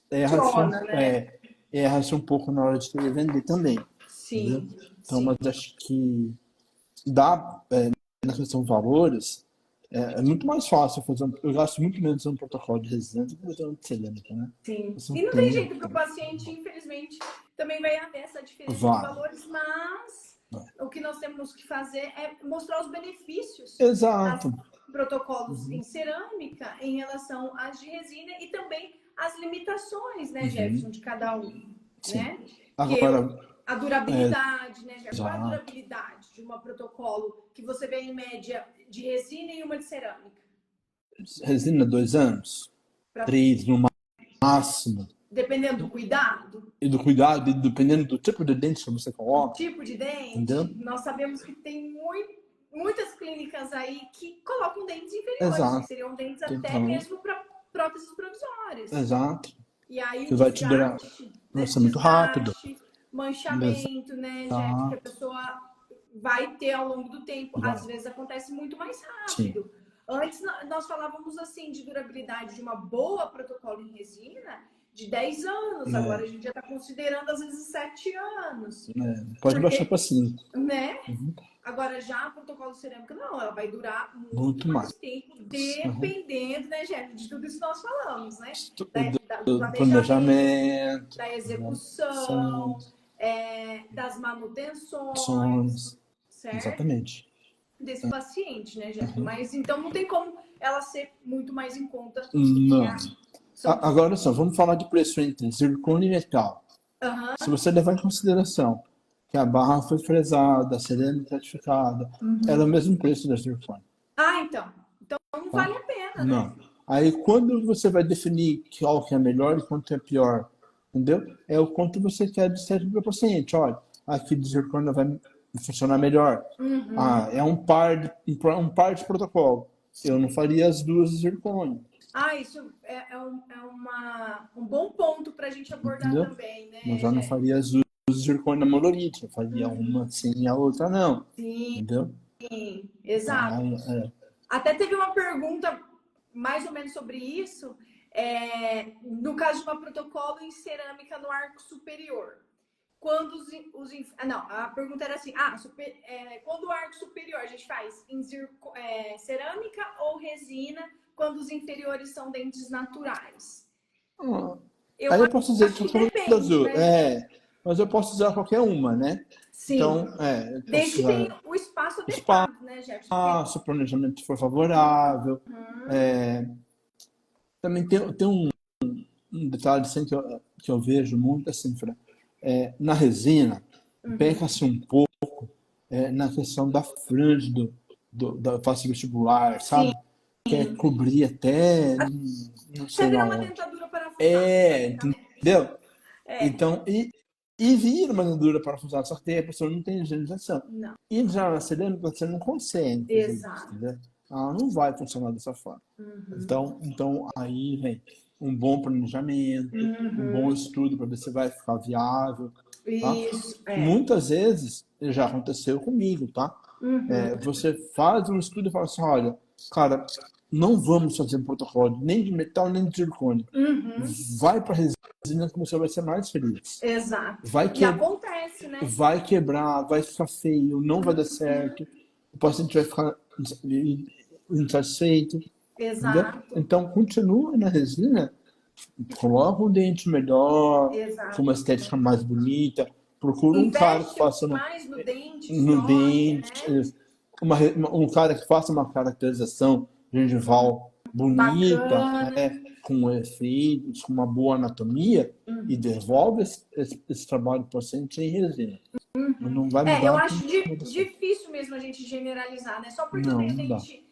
erra-se Funciona, né? erra-se um pouco na hora de querer vender também, entendeu? Sim, Então, sim. mas acho que dá, na questão de valores, é muito mais fácil fazer eu gasto muito menos um protocolo de resina do que fazer um de cerâmica, né? Sim. Isso E não tem tem, jeito para o paciente, infelizmente, também vai haver essa diferença de vai. valores, mas o que nós temos que fazer é mostrar os benefícios das Exato. protocolos em cerâmica em relação às de resina e também as limitações, né, Jefferson, de cada um, Sim. né? Que Agora, a durabilidade, né, Jefferson? Qual é a exato. durabilidade de uma protocolo que você vê em média de resina e uma de cerâmica? Resina 2 anos, Pra, 3 no máximo. dependendo do cuidado, E do cuidado, e dependendo do tipo de dente que você do coloca, tipo de entendeu? dente, nós sabemos que tem muitas clínicas aí que colocam dentes inferiores, que Exato. seriam dentes até Então, mesmo para próteses provisórias. exato. E aí Que o vai te durar, desgaste, vai né? ser muito rápido. Desgaste, manchamento, né, Jeff, que a Exato. pessoa vai ter ao longo do tempo. Às Vai. vezes acontece muito mais Sim. rápido. Antes nós falávamos assim de durabilidade de uma boa protocolo em resina de 10 anos, agora a É, gente já está considerando às vezes 7 anos. pode baixar Porque, para 5. né? Agora, já a protocolo cerâmica, não, ela vai durar muito Muito mais. mais tempo, Uhum. dependendo, né, Jeff, de tudo isso que nós falamos, né? Do Do planejamento, planejamento, da são execução, das manutenções, ações. certo? Exatamente. Desse paciente, né, Jeff? Mas então não tem como ela ser muito mais em conta do que Não. a. São... Agora só, vamos falar de preço entre zircônio e metal. Uhum. Se você levar em consideração que a barra foi fresada, a cerâmica certificada, era o mesmo preço da zircônio, Ah, então. Então não tá? vale a pena, né? Não. Aí quando você vai definir qual que é melhor e quanto é pior, entendeu? É o quanto você quer de certo para o paciente. Olha, aqui de zircônio vai funcionar melhor. Uhum. Ah, é um par de protocolo. Eu não faria as duas de zircônio, Ah, isso um bom ponto para a gente abordar entendeu? também, Eu né, já não Jé? faria as duas de zircônio na monolite. Eu faria uma sim e a outra não, Sim, entendeu? Então, exato. Até teve uma pergunta mais ou menos sobre isso, no caso de uma protocolo em cerâmica no arco superior. Quando não, a pergunta era assim, quando o arco superior a gente faz em cerâmica ou resina, quando os inferiores são dentes naturais? ah, Eu aí eu posso dizer acho que que qualquer das depende, duas. né, Jé? Mas eu posso usar qualquer uma, né? Sim. Então, eu Desde posso que tenha usar o espaço espaço, adequado, né, Jefferson? Porque... se o planejamento for favorável. Uhum, Também tem um detalhe assim, que eu vejo muito assim, Fran. Na resina, uhum. peca-se um pouco na questão da franja da face vestibular, Sim. sabe? Quer cobrir até não Até sei virar uma aonde. dentadura parafusada, praticamente. Entendeu? É, Então, e vira uma dentadura parafusada, só que a pessoa não tem higienização. não. E já na cerâmica você não consegue fazer isso, Exato. entendeu? Ela não vai funcionar dessa forma. Então aí vem um bom planejamento, um bom Uhum. estudo para ver se vai ficar viável, tá? Isso, Muitas vezes já aconteceu comigo, tá? Uhum. Você faz um estudo e fala assim, olha, cara, não vamos fazer um protocolo nem de metal nem de zircônio. Uhum. Vai para resina que você vai ser mais feliz. Exato. Vai, E que, acontece, né? vai quebrar, vai ficar feio, não vai dar certo, o paciente vai ficar insatisfeito, entendeu? Exato. Então, continua na resina, coloca um dente melhor, com Exato. uma estética mais bonita, procura um cara que Investe faça mais no dente de no óssea, dente, né? um cara que faça uma caracterização gengival bonita, Bacana. com efeitos, com uma boa anatomia, e devolve esse trabalho para o paciente em resina. Não vai Eu mudar acho nada certo. difícil mesmo a gente generalizar, né? Só porque eu Não, tenho não dá. dente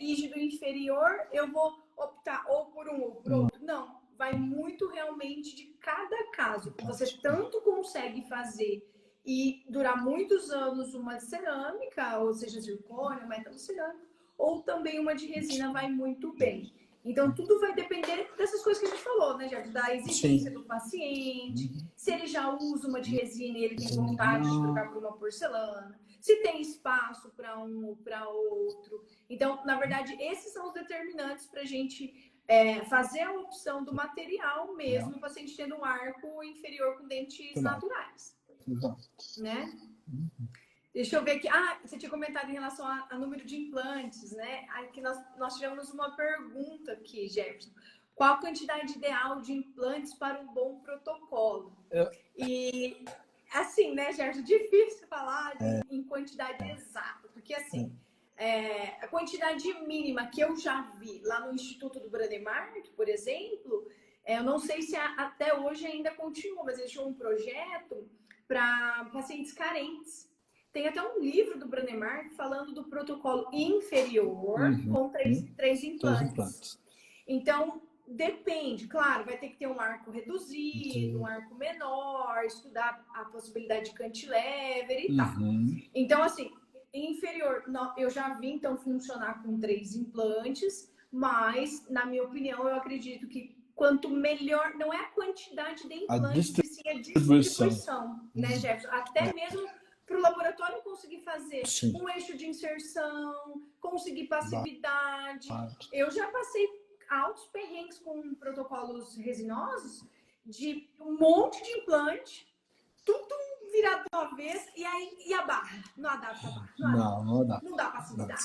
rígido inferior, eu vou optar ou por um ou por outro. Não, vai muito realmente de cada caso. Você tanto consegue fazer e durar muitos anos uma de cerâmica, ou seja, zircônio, método cerâmico, ou também uma de resina vai muito bem. Então, tudo vai depender dessas coisas que a gente falou, né, Jeff? Da exigência do paciente, se ele já usa uma de resina e ele tem vontade de trocar por uma porcelana, se tem espaço para um ou para outro. Então, na verdade, esses são os determinantes para a gente fazer a opção do material mesmo, o paciente tendo um arco inferior com dentes naturais. Né? Deixa eu ver aqui. Você tinha comentado em relação a número de implantes, né? Aqui nós tivemos uma pergunta aqui, Jefferson. Qual a quantidade ideal de implantes para um bom protocolo? E, assim, né, Jefferson, difícil falar em quantidade exata, porque, assim, a quantidade mínima que eu já vi lá no Instituto do Brademark, por exemplo, eu não sei se até hoje ainda continua, mas eles tinham um projeto para pacientes carentes. Tem até um livro do Brademark falando do protocolo inferior com três implantes. Então, depende. Claro, vai ter que ter um arco reduzido, um arco menor, estudar a possibilidade de cantilever e tal. Então, assim, inferior, eu já vi, então, funcionar com 3 implantes, mas, na minha opinião, eu acredito que quanto melhor, não é a quantidade de implantes, e sim a distribuição, né, Jefferson? Até mesmo para o laboratório conseguir fazer um eixo de inserção, conseguir passividade. Eu já passei altos perrengues com protocolos resinosos de um monte de implante, tudo virado de uma vez, e a barra? Não adapta a barra. Não dá passividade.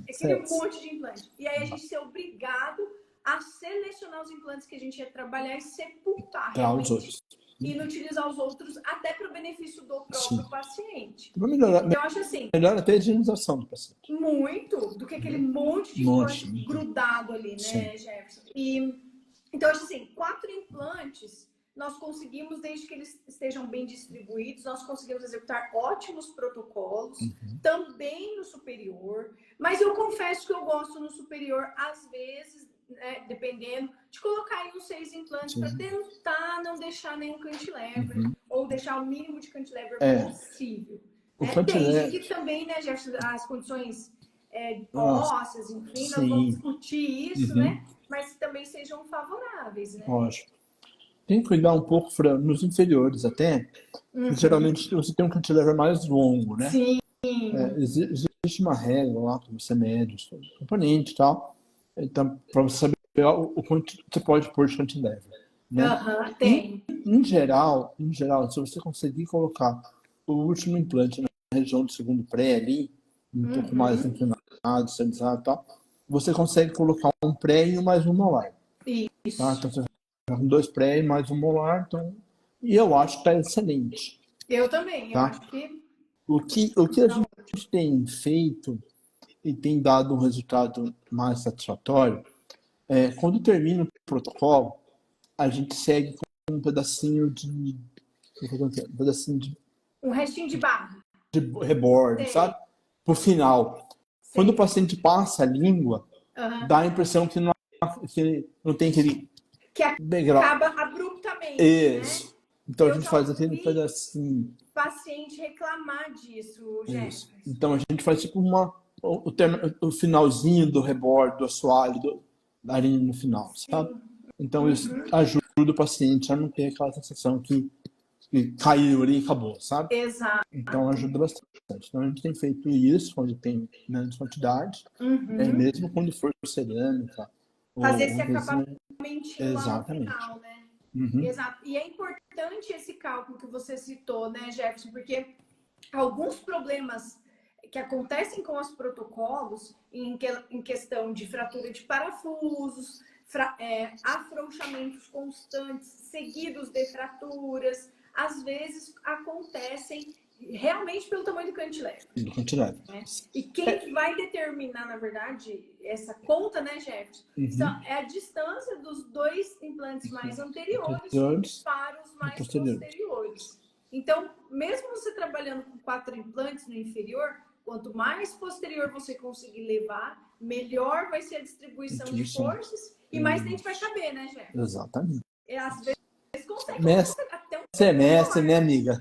Aquele monte de implante. E aí a gente ser obrigado a selecionar os implantes que a gente ia trabalhar e sepultar realmente. E não utilizar os outros até para o benefício do próprio paciente. Então, eu acho assim... Melhor até a higienização do paciente. Muito, do que aquele monte de implante grudado ali, né, Jefferson? Então, eu acho assim, 4 implantes, nós conseguimos, desde que eles estejam bem distribuídos, nós conseguimos executar ótimos protocolos, também no superior. Mas eu confesso que eu gosto no superior, às vezes... dependendo, de colocar aí uns 6 implantes para tentar não deixar nenhum cantilever ou deixar o mínimo de cantilever possível. Desde que também, né, Gerson, as condições ósseas, enfim, nós vamos discutir isso, né? Mas também sejam favoráveis, né? Lógico. Tem que cuidar um pouco nos inferiores até, porque geralmente você tem um cantilever mais longo, né? Sim. Existe uma regra lá que você mede o componente e tal. Então, para você saber o quanto você pode pôr de cantilever. Né? Tem. Em geral, se você conseguir colocar o último implante na região do segundo pré ali, um pouco mais inclinado, centralizado e tal, você consegue colocar um pré e mais um molar. Isso. Tá? Então, você vai com 2 pré e mais um molar. Então, e eu acho que está excelente. Eu também. Tá? Eu acho que... O que a gente tem feito e tem dado um resultado mais satisfatório, quando termina o protocolo, a gente segue com um pedacinho de um restinho de barra. De rebordo, sabe? Pro final. Quando o paciente passa a língua, dá a impressão que não tem aquele degrau. Acaba abruptamente, Isso. Né? Então a gente faz aquele pedacinho. Paciente reclamar disso, Jefferson. Então a gente faz tipo o finalzinho do rebordo, do assoalho, da arinha no final, sabe? Então isso ajuda o paciente a não ter aquela sensação que caiu ali e acabou, sabe? Exato. Então ajuda bastante. Então a gente tem feito isso quando tem menos quantidade, mesmo quando for cerâmica. Fazer esse acabamento lá no final, né? Uhum. Exato. E é importante esse cálculo que você citou, né, Jefferson? Porque alguns problemas que acontecem com os protocolos, em questão de fratura de parafusos, afrouxamentos constantes, seguidos de fraturas, às vezes acontecem realmente pelo tamanho do cantilever. Do cantilever. Né? E quem vai determinar, na verdade, essa conta, né, Jefferson, é a distância dos 2 implantes mais anteriores para os mais posteriores. Então, mesmo você trabalhando com 4 implantes no inferior, quanto mais posterior você conseguir levar, melhor vai ser a distribuição de forças e mais dente vai caber, né, Jefferson? Exatamente. Às vezes consegue. Você é mestre, né, amiga?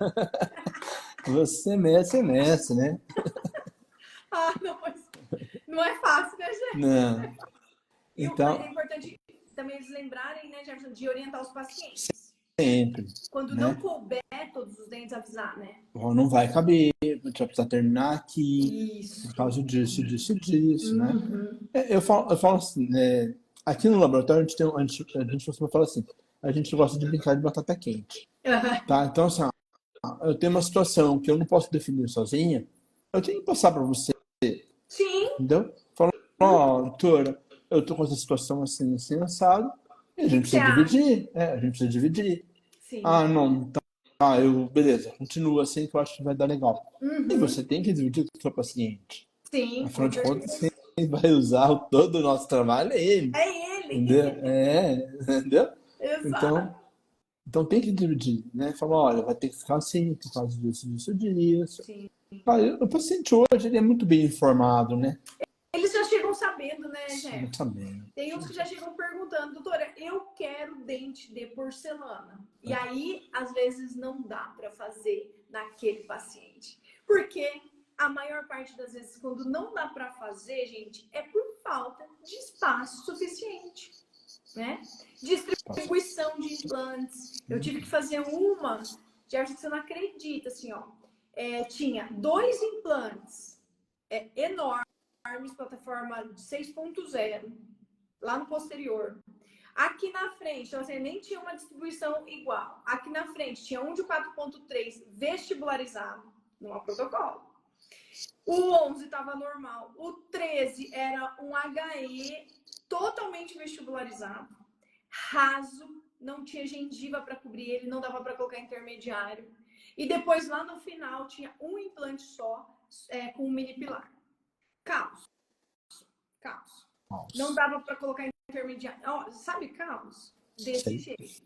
Você merece, né? Ah, não, mas não é fácil, né, gente? Não. E Então, é importante também eles lembrarem, né, Jefferson, de orientar os pacientes. sempre, Quando não né? couber todos os dentes, avisar, né? Ó, não vai caber, a gente vai precisar terminar aqui, por Isso. causa disso, né? Uhum. Eu falo assim, né? Aqui no laboratório a gente costuma falar assim, a gente gosta de brincar de batata quente, tá? Então, assim, eu tenho uma situação que eu não posso definir sozinha, eu tenho que passar para você, Sim. entendeu? Falar, ó, doutora, eu tô com essa situação assim, assado, e a O que gente que você precisa acha? dividir, a gente precisa dividir. Sim. Ah, não, tá, beleza, continua assim que eu acho que vai dar legal. E você Uhum. tem que dividir com o seu paciente. Sim, Afinal com de contas, certeza. quem vai usar todo o nosso trabalho é ele, É ele. entendeu? Entendeu? Exato. Então, então tem que dividir, né? Falar, olha, vai ter que ficar assim por causa disso. Sim. Cara, o paciente hoje ele é muito bem informado, né? Eles já chegam sabendo, né, Não Jeff? também. Tem uns que já chegam perguntando, doutora, eu quero dente de porcelana. E aí, às vezes, não dá para fazer naquele paciente. Porque a maior parte das vezes, quando não dá para fazer, gente, é por falta de espaço suficiente, né? Distribuição de implantes. Eu tive que fazer uma, já acho que você não acredita, assim, ó. Tinha 2 implantes enormes, plataforma de 6.0 lá no posterior. Aqui na frente, então assim, nem tinha uma distribuição igual. Aqui na frente tinha um de 4.3 vestibularizado, não há protocolo. O 11 estava normal. O 13 era um HE totalmente vestibularizado, raso, não tinha gengiva para cobrir ele, não dava para colocar intermediário. E depois lá no final tinha um implante só com um mini pilar. Caos. Não Nossa, dava para colocar intermediário. Oh, sabe caos? Desse sei. jeito.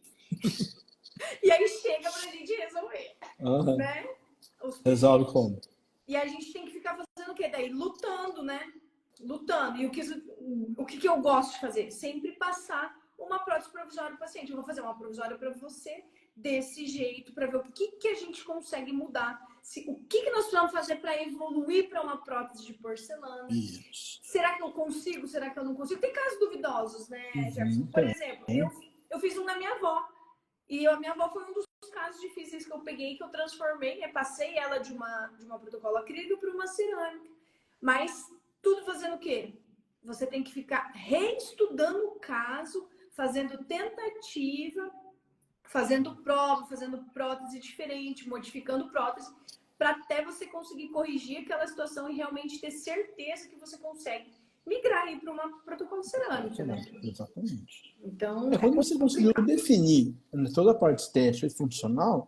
E aí chega pra gente resolver, Aham. né? Os Resolve pedidos. como? E a gente tem que ficar fazendo o quê? Daí lutando, né? Lutando. E o que eu gosto de fazer? Sempre passar uma prótese provisória para o paciente. Eu vou fazer uma provisória para você desse jeito, para ver o que a gente consegue mudar. O que nós precisamos fazer para evoluir para uma prótese de porcelana. Isso. Será que eu consigo? Será que eu não consigo? Tem casos duvidosos, né, Jefferson? Uhum, Por exemplo, tem. eu fiz um na minha avó. E a minha avó foi um dos casos difíceis que eu peguei, que eu transformei, né? Passei ela de uma protocolo acrílico para uma cerâmica. Mas tudo fazendo o quê? Você tem que ficar reestudando o caso, fazendo tentativa, fazendo prova, fazendo prótese diferente, modificando prótese, para até você conseguir corrigir aquela situação e realmente ter certeza que você consegue migrar aí para uma protocolo cerâmica, né? Exatamente. Então, É é quando você conseguiu complicado. definir, né, toda a parte estética e funcional,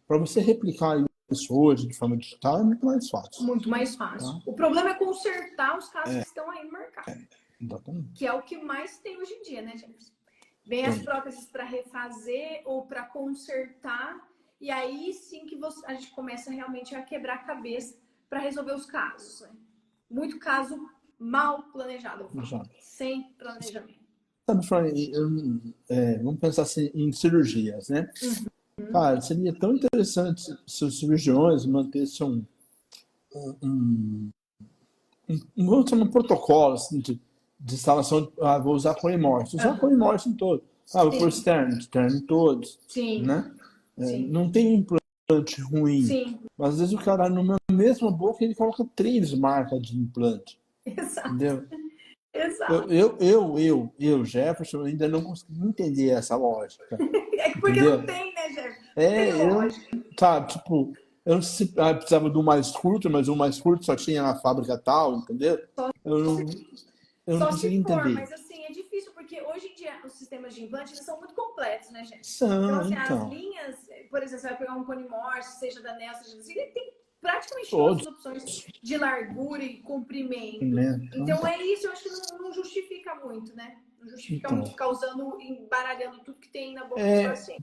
para você replicar isso hoje de forma digital é muito mais fácil. Muito mais fácil. Tá? O problema é consertar os casos que estão aí no mercado, que Exatamente. é o que mais tem hoje em dia, né, Jefferson? Vem as Tem. próteses para refazer ou para consertar, e aí sim que a gente começa realmente a quebrar a cabeça para resolver os casos. Né? Muito caso mal planejado, eu falo, Já. sem planejamento. Sabe, Fran, vamos pensar assim, em cirurgias, né? Cara, seria tão interessante se os cirurgiões mantessem vamos chamar um protocolo assim, de instalação. Vou usar Cone Morse. Usar Cone Uhum. Morse em todos. Vou pôr Sim, externo em todos. sim, Né? sim, Não tem implante ruim. sim, Mas às vezes o cara, na mesma boca, ele coloca 3 marcas de implante. exato, Entendeu? exato. Jefferson, ainda não consegui entender essa lógica. É porque não Entendeu? tem, né, Jefferson? Não tem Eu, lógica. tá, tipo, eu não sei se precisava de um mais curto, mas um mais curto só tinha na fábrica tal, entendeu? Eu não, eu não Só consegui se for, entender. mas assim, é difícil, porque hoje em dia os sistemas de implante eles são muito completos, né, gente? Então, São, assim, as então, linhas, por exemplo, você vai pegar um Cone Morse, seja da Nelson, seja da Zilli, ele tem praticamente todas todos, as opções de largura e comprimento. né? Então, é isso, eu acho que não justifica muito, né? Não justifica muito Então, ficar usando, embaralhando tudo que tem na boca dos pacientes.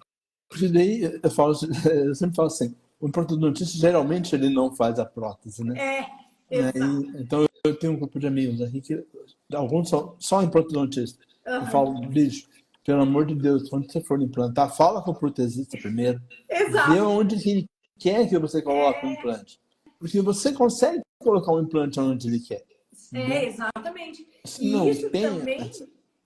porque daí eu sempre falo assim, o ortodontista geralmente ele não faz a prótese, né? Exato. Então eu tenho um grupo de amigos aqui que alguns são só em ortodontista. Eu Uhum. falo, bicho, pelo amor de Deus, quando você for implantar, fala com o protesista primeiro, vê Exato. onde que ele quer que você coloque um implante. Porque você consegue colocar um implante onde ele quer. Exatamente. E Não isso tem... também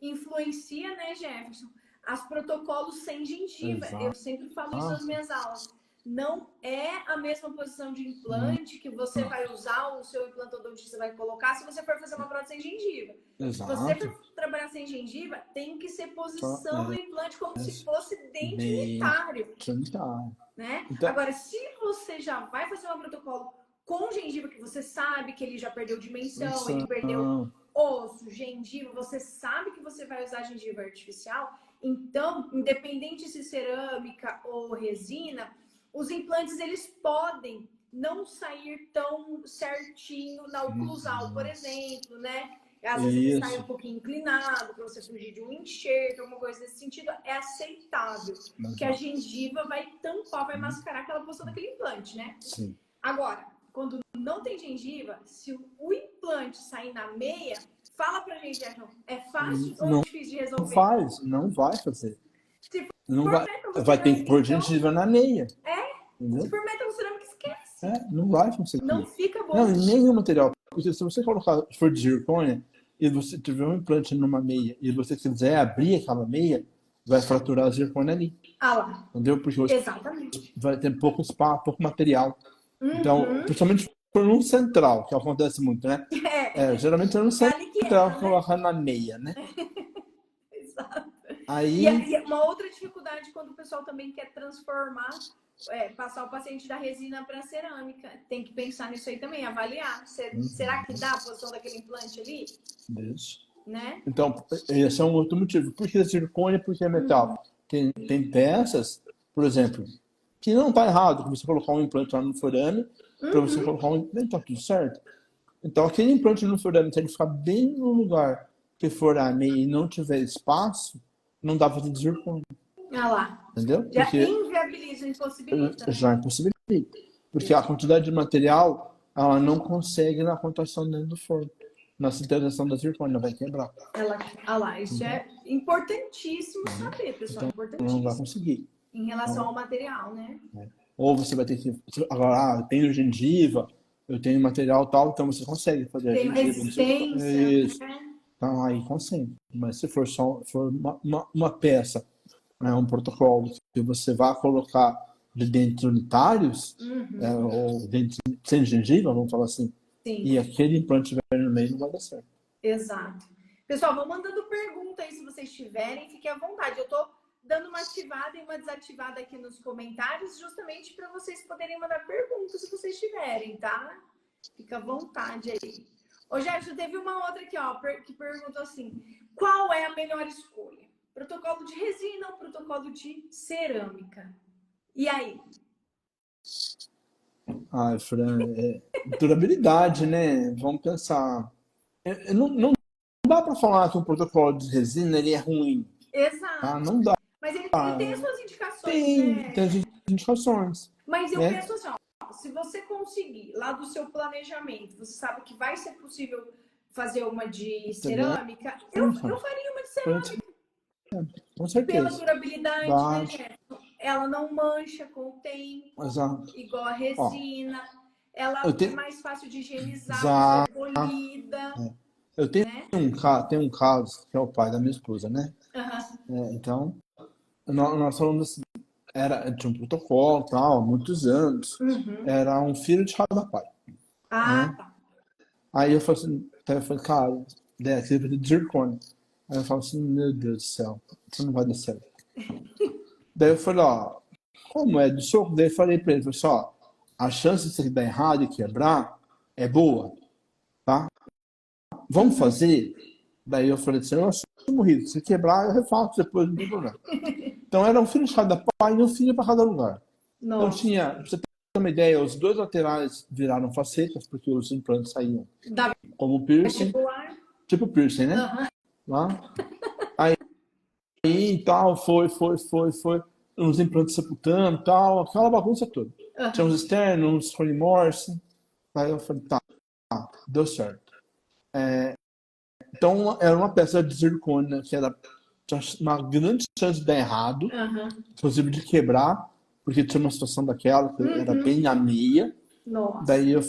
influencia, né, Jefferson? As protocolos sem gengiva. Exato. Eu sempre falo isso nas minhas aulas. Não é a mesma posição de implante que você vai usar, o seu implantodontista vai colocar se você for fazer uma prótese sem gengiva. Exato. Se você for trabalhar sem gengiva, tem que ser posição do implante como se fosse dente unitário. Né? Então, agora, se você já vai fazer um protocolo com gengiva, que você sabe que ele já perdeu dimensão, ele perdeu osso, gengiva, você sabe que você vai usar gengiva artificial, então, independente se cerâmica ou resina, os implantes, eles podem não sair tão certinho na oclusal, por exemplo, né? Às vezes ele sai um pouquinho inclinado para você fugir de um enxerto, alguma coisa nesse sentido, é aceitável. Porque a gengiva vai tampar, vai mascarar aquela posição daquele implante, né? Sim. Agora, quando não tem gengiva, se o implante sair na meia, fala pra gente, é fácil ou difícil de resolver? Não vai fazer. Se não vai ter que pôr gengiva na meia. Se for metalcerâmica, esquece. Não vai funcionar. Não fica bom. Não, em nenhum material. Porque se você colocar, se for de zircônia, e você tiver um implante numa meia, e você quiser abrir aquela meia, vai fraturar a zircônia ali. Lá. Entendeu? Porque Exatamente. vai ter pouco espaço, pouco material. Então, principalmente por um central, que acontece muito, né? Geralmente é um central colocar na meia, né? Exato. Aí... E uma outra dificuldade quando o pessoal também quer transformar, passar o paciente da resina para cerâmica. Tem que pensar nisso aí também, avaliar. Será que dá a posição daquele implante ali? Isso. Né? Então, esse é um outro motivo. Por que zircônia? Porque é metal. Tem peças, por exemplo, que não está errado você colocar um implante lá no forame, para você colocar um implante, tá tudo certo. Então, aquele implante no forame, se ele ficar bem no lugar que forame e não tiver espaço, não dá para fazer zircônia. Lá. Entendeu? Já inviabiliza, impossibilita. Já impossibilita. Porque a quantidade de material, ela não consegue na contração dentro do forno. Na sinterização da zircônia, vai quebrar. Lá, isso é importantíssimo saber, pessoal. Importantíssimo. Não vai conseguir. Em relação ao material, né? Ou você vai ter que... Agora, eu tenho gengiva, eu tenho material tal, então você consegue fazer a gengiva. Resistência. Isso. Então, aí consegue. Mas se for só uma peça, um protocolo que você vai colocar de dentes unitários, ou dentes sem gengiva, vamos falar assim, e aquele implante vai no meio, não vai dar certo. Exato. Pessoal, vão mandando pergunta aí se vocês tiverem, fiquem à vontade. Eu tô dando uma ativada e uma desativada aqui nos comentários, justamente para vocês poderem mandar perguntas se vocês tiverem, tá? Fica à vontade aí. Ô, Gerson, teve uma outra aqui, ó, que perguntou assim: qual é a melhor escolha? Protocolo de resina ou protocolo de cerâmica? E aí? Fran, durabilidade, né? Vamos pensar. Não dá para falar que um protocolo de resina ele é ruim. Exato. Tá? Não dá. Mas ele tem as suas indicações, Tem as indicações. Mas eu penso assim, ó, se você conseguir, lá do seu planejamento, você sabe que vai ser possível fazer uma de cerâmica, eu faria uma de cerâmica. Com certeza. Pela durabilidade, né? Ela não mancha com o tempo, igual a resina. Ela é mais fácil de higienizar, ser polida. Eu tenho um caso, que é o pai da minha esposa, né? Então, nós falamos assim, tinha um protocolo, tal, há muitos anos. Era um filho de cada pai. Tá. Aí eu falei assim, cara, você vai ter de zircônia. Aí eu falo assim, meu Deus do céu, isso não vai dar certo. Daí eu falei, como é de soco? Daí eu falei pra ele, a chance de você dar errado e quebrar é boa, tá? Vamos fazer? Daí eu falei assim, eu assumo o risco. Se quebrar, eu refaço depois, não tem problema. Então era um filho de cada pai e um filho para cada lugar. Então tinha, pra você ter uma ideia, os dois laterais viraram facetas, porque os implantes saíam como piercing. Tipo piercing, né? Aí tal, foi. Uns implantes sepultando, tal, aquela bagunça toda. Tinha uns externos, uns Foley Morse. Aí eu falei, tá, deu certo. Então, era uma peça de zircônia que tinha uma grande chance de dar errado, inclusive de quebrar, porque tinha uma situação daquela, que era Uhum. bem a meia. Nossa. Daí eu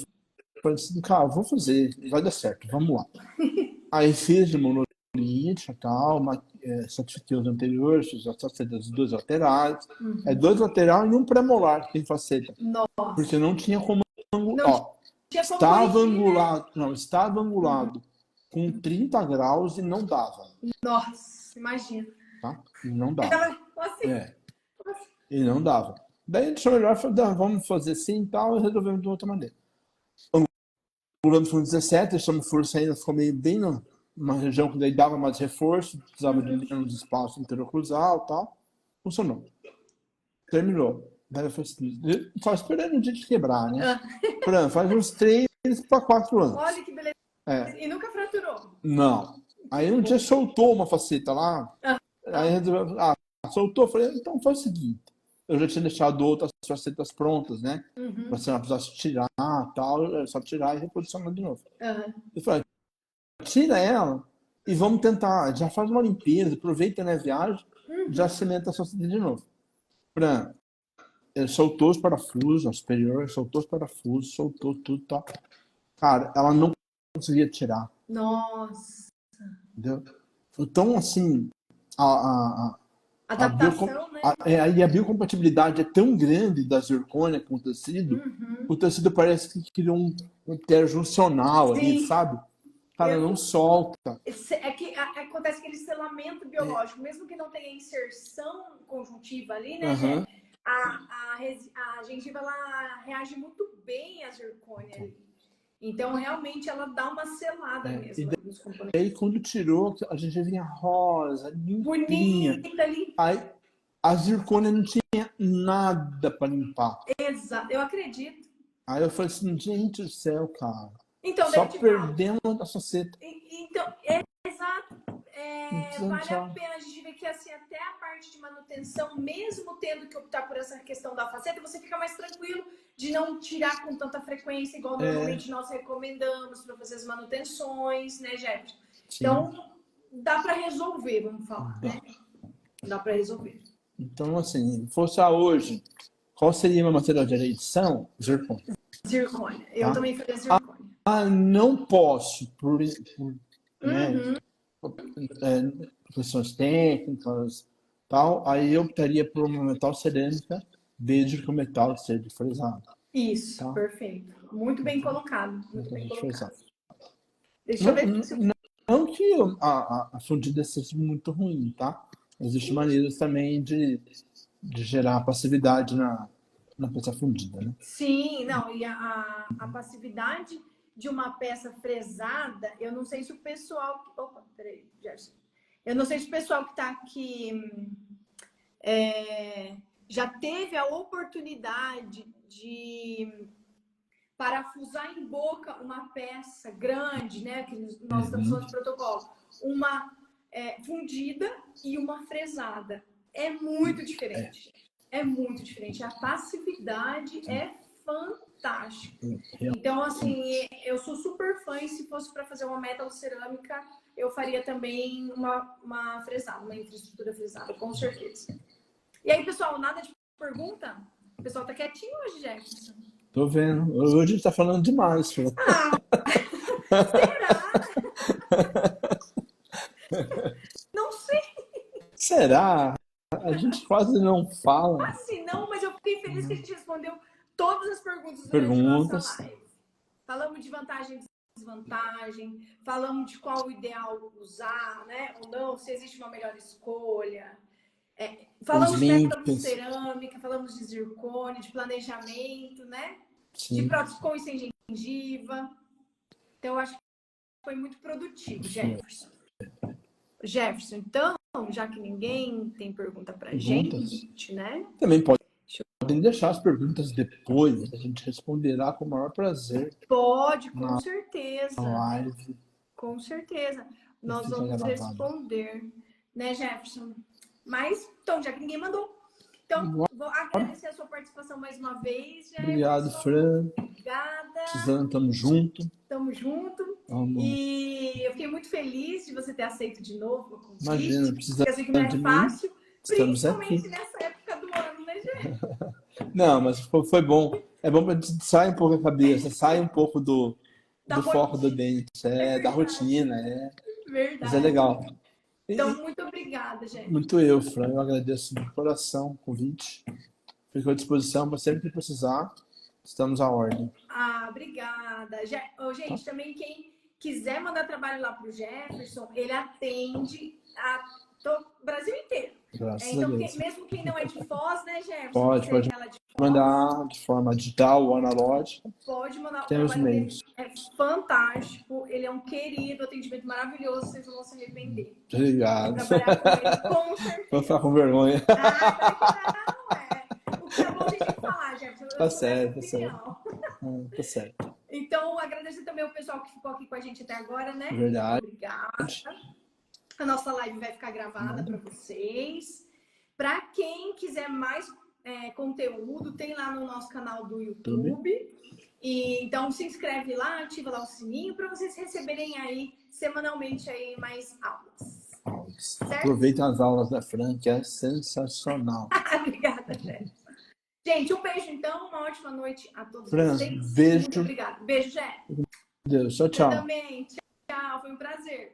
falei assim, cara, vou fazer, vai dar certo, vamos lá. Aí fiz de monolite e tal, certifiquei os anteriores, fiz as facetas dos dois laterais. É Uhum. dois laterais e um pré-molar que tem faceta. Porque Nossa. não tinha como, Não ó, tinha como corrigir, né? estava Uhum. angulado com 30 graus e não dava, Nossa, imagina. tá? E não dava. Ela, assim, É, e não dava. Daí a gente achou melhor, falou, vamos fazer assim e tal, e resolvemos de outra maneira. Angulamos com 17, deixamos força ainda, ficou meio bem numa região que daí dava mais reforço, precisava de menos espaço interocruzal e tal. Funcionou. Terminou. Daí eu falei assim, só esperando o dia de quebrar, né? ah, Fran, faz uns 3 para 4 anos. olha que beleza. É, E nunca fraturou. não. Aí Que um dia bom. soltou uma faceta lá, Ah, aí resolveu, soltou, falei, então faz o seguinte, eu já tinha deixado outras facetas prontas, né? Pra uhum. se ela precisasse tirar tal, é só tirar e reposicionar de novo. Aham. Eu falei, tira ela e vamos tentar, já faz uma limpeza, aproveita, né, a viagem, já Uhum. cimenta a faceta de novo. Fran, ele soltou os parafusos, a superior, soltou os parafusos, soltou tudo e tal. Cara, ela não conseguia tirar, Nossa. entendeu? Então, assim, a, a, a, Adaptação, né? a biocompatibilidade é tão grande da zircônia com o Uhum. tecido parece que criou um teor juncional ali, Sim. sabe? Cara, não Eu- solta. É que acontece aquele selamento biológico, mesmo que não tenha inserção conjuntiva ali, né, Jé? Aham. A gengiva ela reage muito bem à zircônia ali. Então, realmente, ela dá uma selada E mesmo ali nos componentes. daí, quando tirou, a gente vinha rosa, limpinha. Bonita, limpa. Aí, a zircônia não tinha nada para limpar. Exato, eu acredito. Aí eu falei assim, gente do céu, cara. Então, daí Só eu te falo. perdemos a faceta. Então, exato. Vale a Deslanchar. pena a gente ver que assim, até a parte de manutenção, mesmo tendo que optar por essa questão da faceta, você fica mais tranquilo de não tirar com tanta frequência, igual É, normalmente nós recomendamos para fazer as manutenções, né, Jefferson? sim. Então, dá para resolver, vamos falar, né? Dá para resolver. Então, assim, fosse a hoje, qual seria meu material de eleição? Zircon, Zircônia. Eu tá? também faria zircônia. Não posso, né, Uhum. questões técnicas, tal, aí eu optaria por uma metal cerâmica desde que o metal seja frisado, Isso, tá? perfeito. Muito bem colocado, muito Metal bem seja colocado. frisado. Deixa eu Não, ver se não, não que a fundida seja muito ruim, tá? Existem maneiras também de gerar passividade na peça fundida, né? sim, não, e a passividade de uma peça fresada, eu não sei se o pessoal. Opa, peraí, Gerson. Eu não sei se o pessoal que está aqui já teve a oportunidade de parafusar em boca uma peça grande, né? Que nós estamos Uhum. falando de protocolo, uma fundida e uma fresada. É muito diferente. É muito diferente. A passividade é fantástica. Então, assim, eu sou super fã e se fosse para fazer uma metal cerâmica, eu faria também uma fresada, uma infraestrutura fresada, com certeza. E aí, pessoal, nada de pergunta? O pessoal tá quietinho hoje, Jefferson? Tô vendo. Hoje a gente tá falando demais, filho. Ah, será? Não sei. Será? A gente quase não fala. Assim, não, mas eu fiquei feliz que a gente respondeu todas as perguntas durante a nossa Perguntas. live. Falamos de vantagem e desvantagem, falamos de qual o ideal usar, né? Ou não, se existe uma melhor escolha. Os Falamos de método links. cerâmica, falamos de zircônia, de planejamento, né? De Sim, prótese com e sem gengiva. Então, eu acho que foi muito produtivo, foi. Jefferson. Jefferson, então, já que ninguém tem pergunta pra Perguntas. gente, né? Também podem deixar as perguntas depois. A gente responderá com o maior prazer Pode, com na certeza. live. Com certeza. E Nós fica vamos gravado. responder, né, Jefferson? Mas, então, já que ninguém mandou. Então, vou agradecer a sua participação mais uma vez, Obrigado, Jefferson. Fran. Obrigada. Precisando, tamo junto. Tamo junto. Vamos. E eu fiquei muito feliz de você ter aceito de novo o Imagina, convite. precisando Porque eu sei que não é de mim, fácil, estamos aqui. principalmente nessa época do ano, né, Jefferson? Não, mas foi bom. É bom para sair um pouco a cabeça, sai um pouco Da do foco do rotina. dente, É da verdade, rotina, mas é verdade. legal. Então, E muito obrigada, gente. muito eu, Fran, eu agradeço de coração o convite. Fico à disposição para sempre que precisar. Estamos à ordem. Ah, obrigada. Tá? Gente, também quem quiser mandar trabalho lá para o Jefferson, ele atende o Brasil inteiro. Graças a Então, Deus. mesmo quem não é de Foz, né, Jefferson? Você Pode é ela de Foz, mandar de forma digital ou analógica. pode mandar. O Tem os trabalho dele meios. é fantástico. Ele é um querido, atendimento maravilhoso. Vocês não vão se arrepender de Obrigado. trabalhar com ele, com Vou ficar certeza. com vergonha. Ah, claro que não, é. O que é bom a gente tem que falar, Jefferson. Eu Tá sou dessa certo, tá certo. opinião. Tá certo. Então, agradecer também o pessoal que ficou aqui com a gente até agora, né? Muito Verdade. obrigada. A nossa live vai ficar gravada para vocês. Para quem quiser mais conteúdo, tem lá no nosso canal do YouTube. Então, se inscreve lá, ativa lá o sininho para vocês receberem aí, semanalmente, aí, mais aulas. Aproveitem as aulas da Fran, que é sensacional. Obrigada, Jé. Gente, um beijo, então. Uma ótima noite a todos Fran, vocês. beijo. Muito obrigada. Beijo, Jé. Deus. Tchau, Você tchau. também. Tchau. Foi um prazer.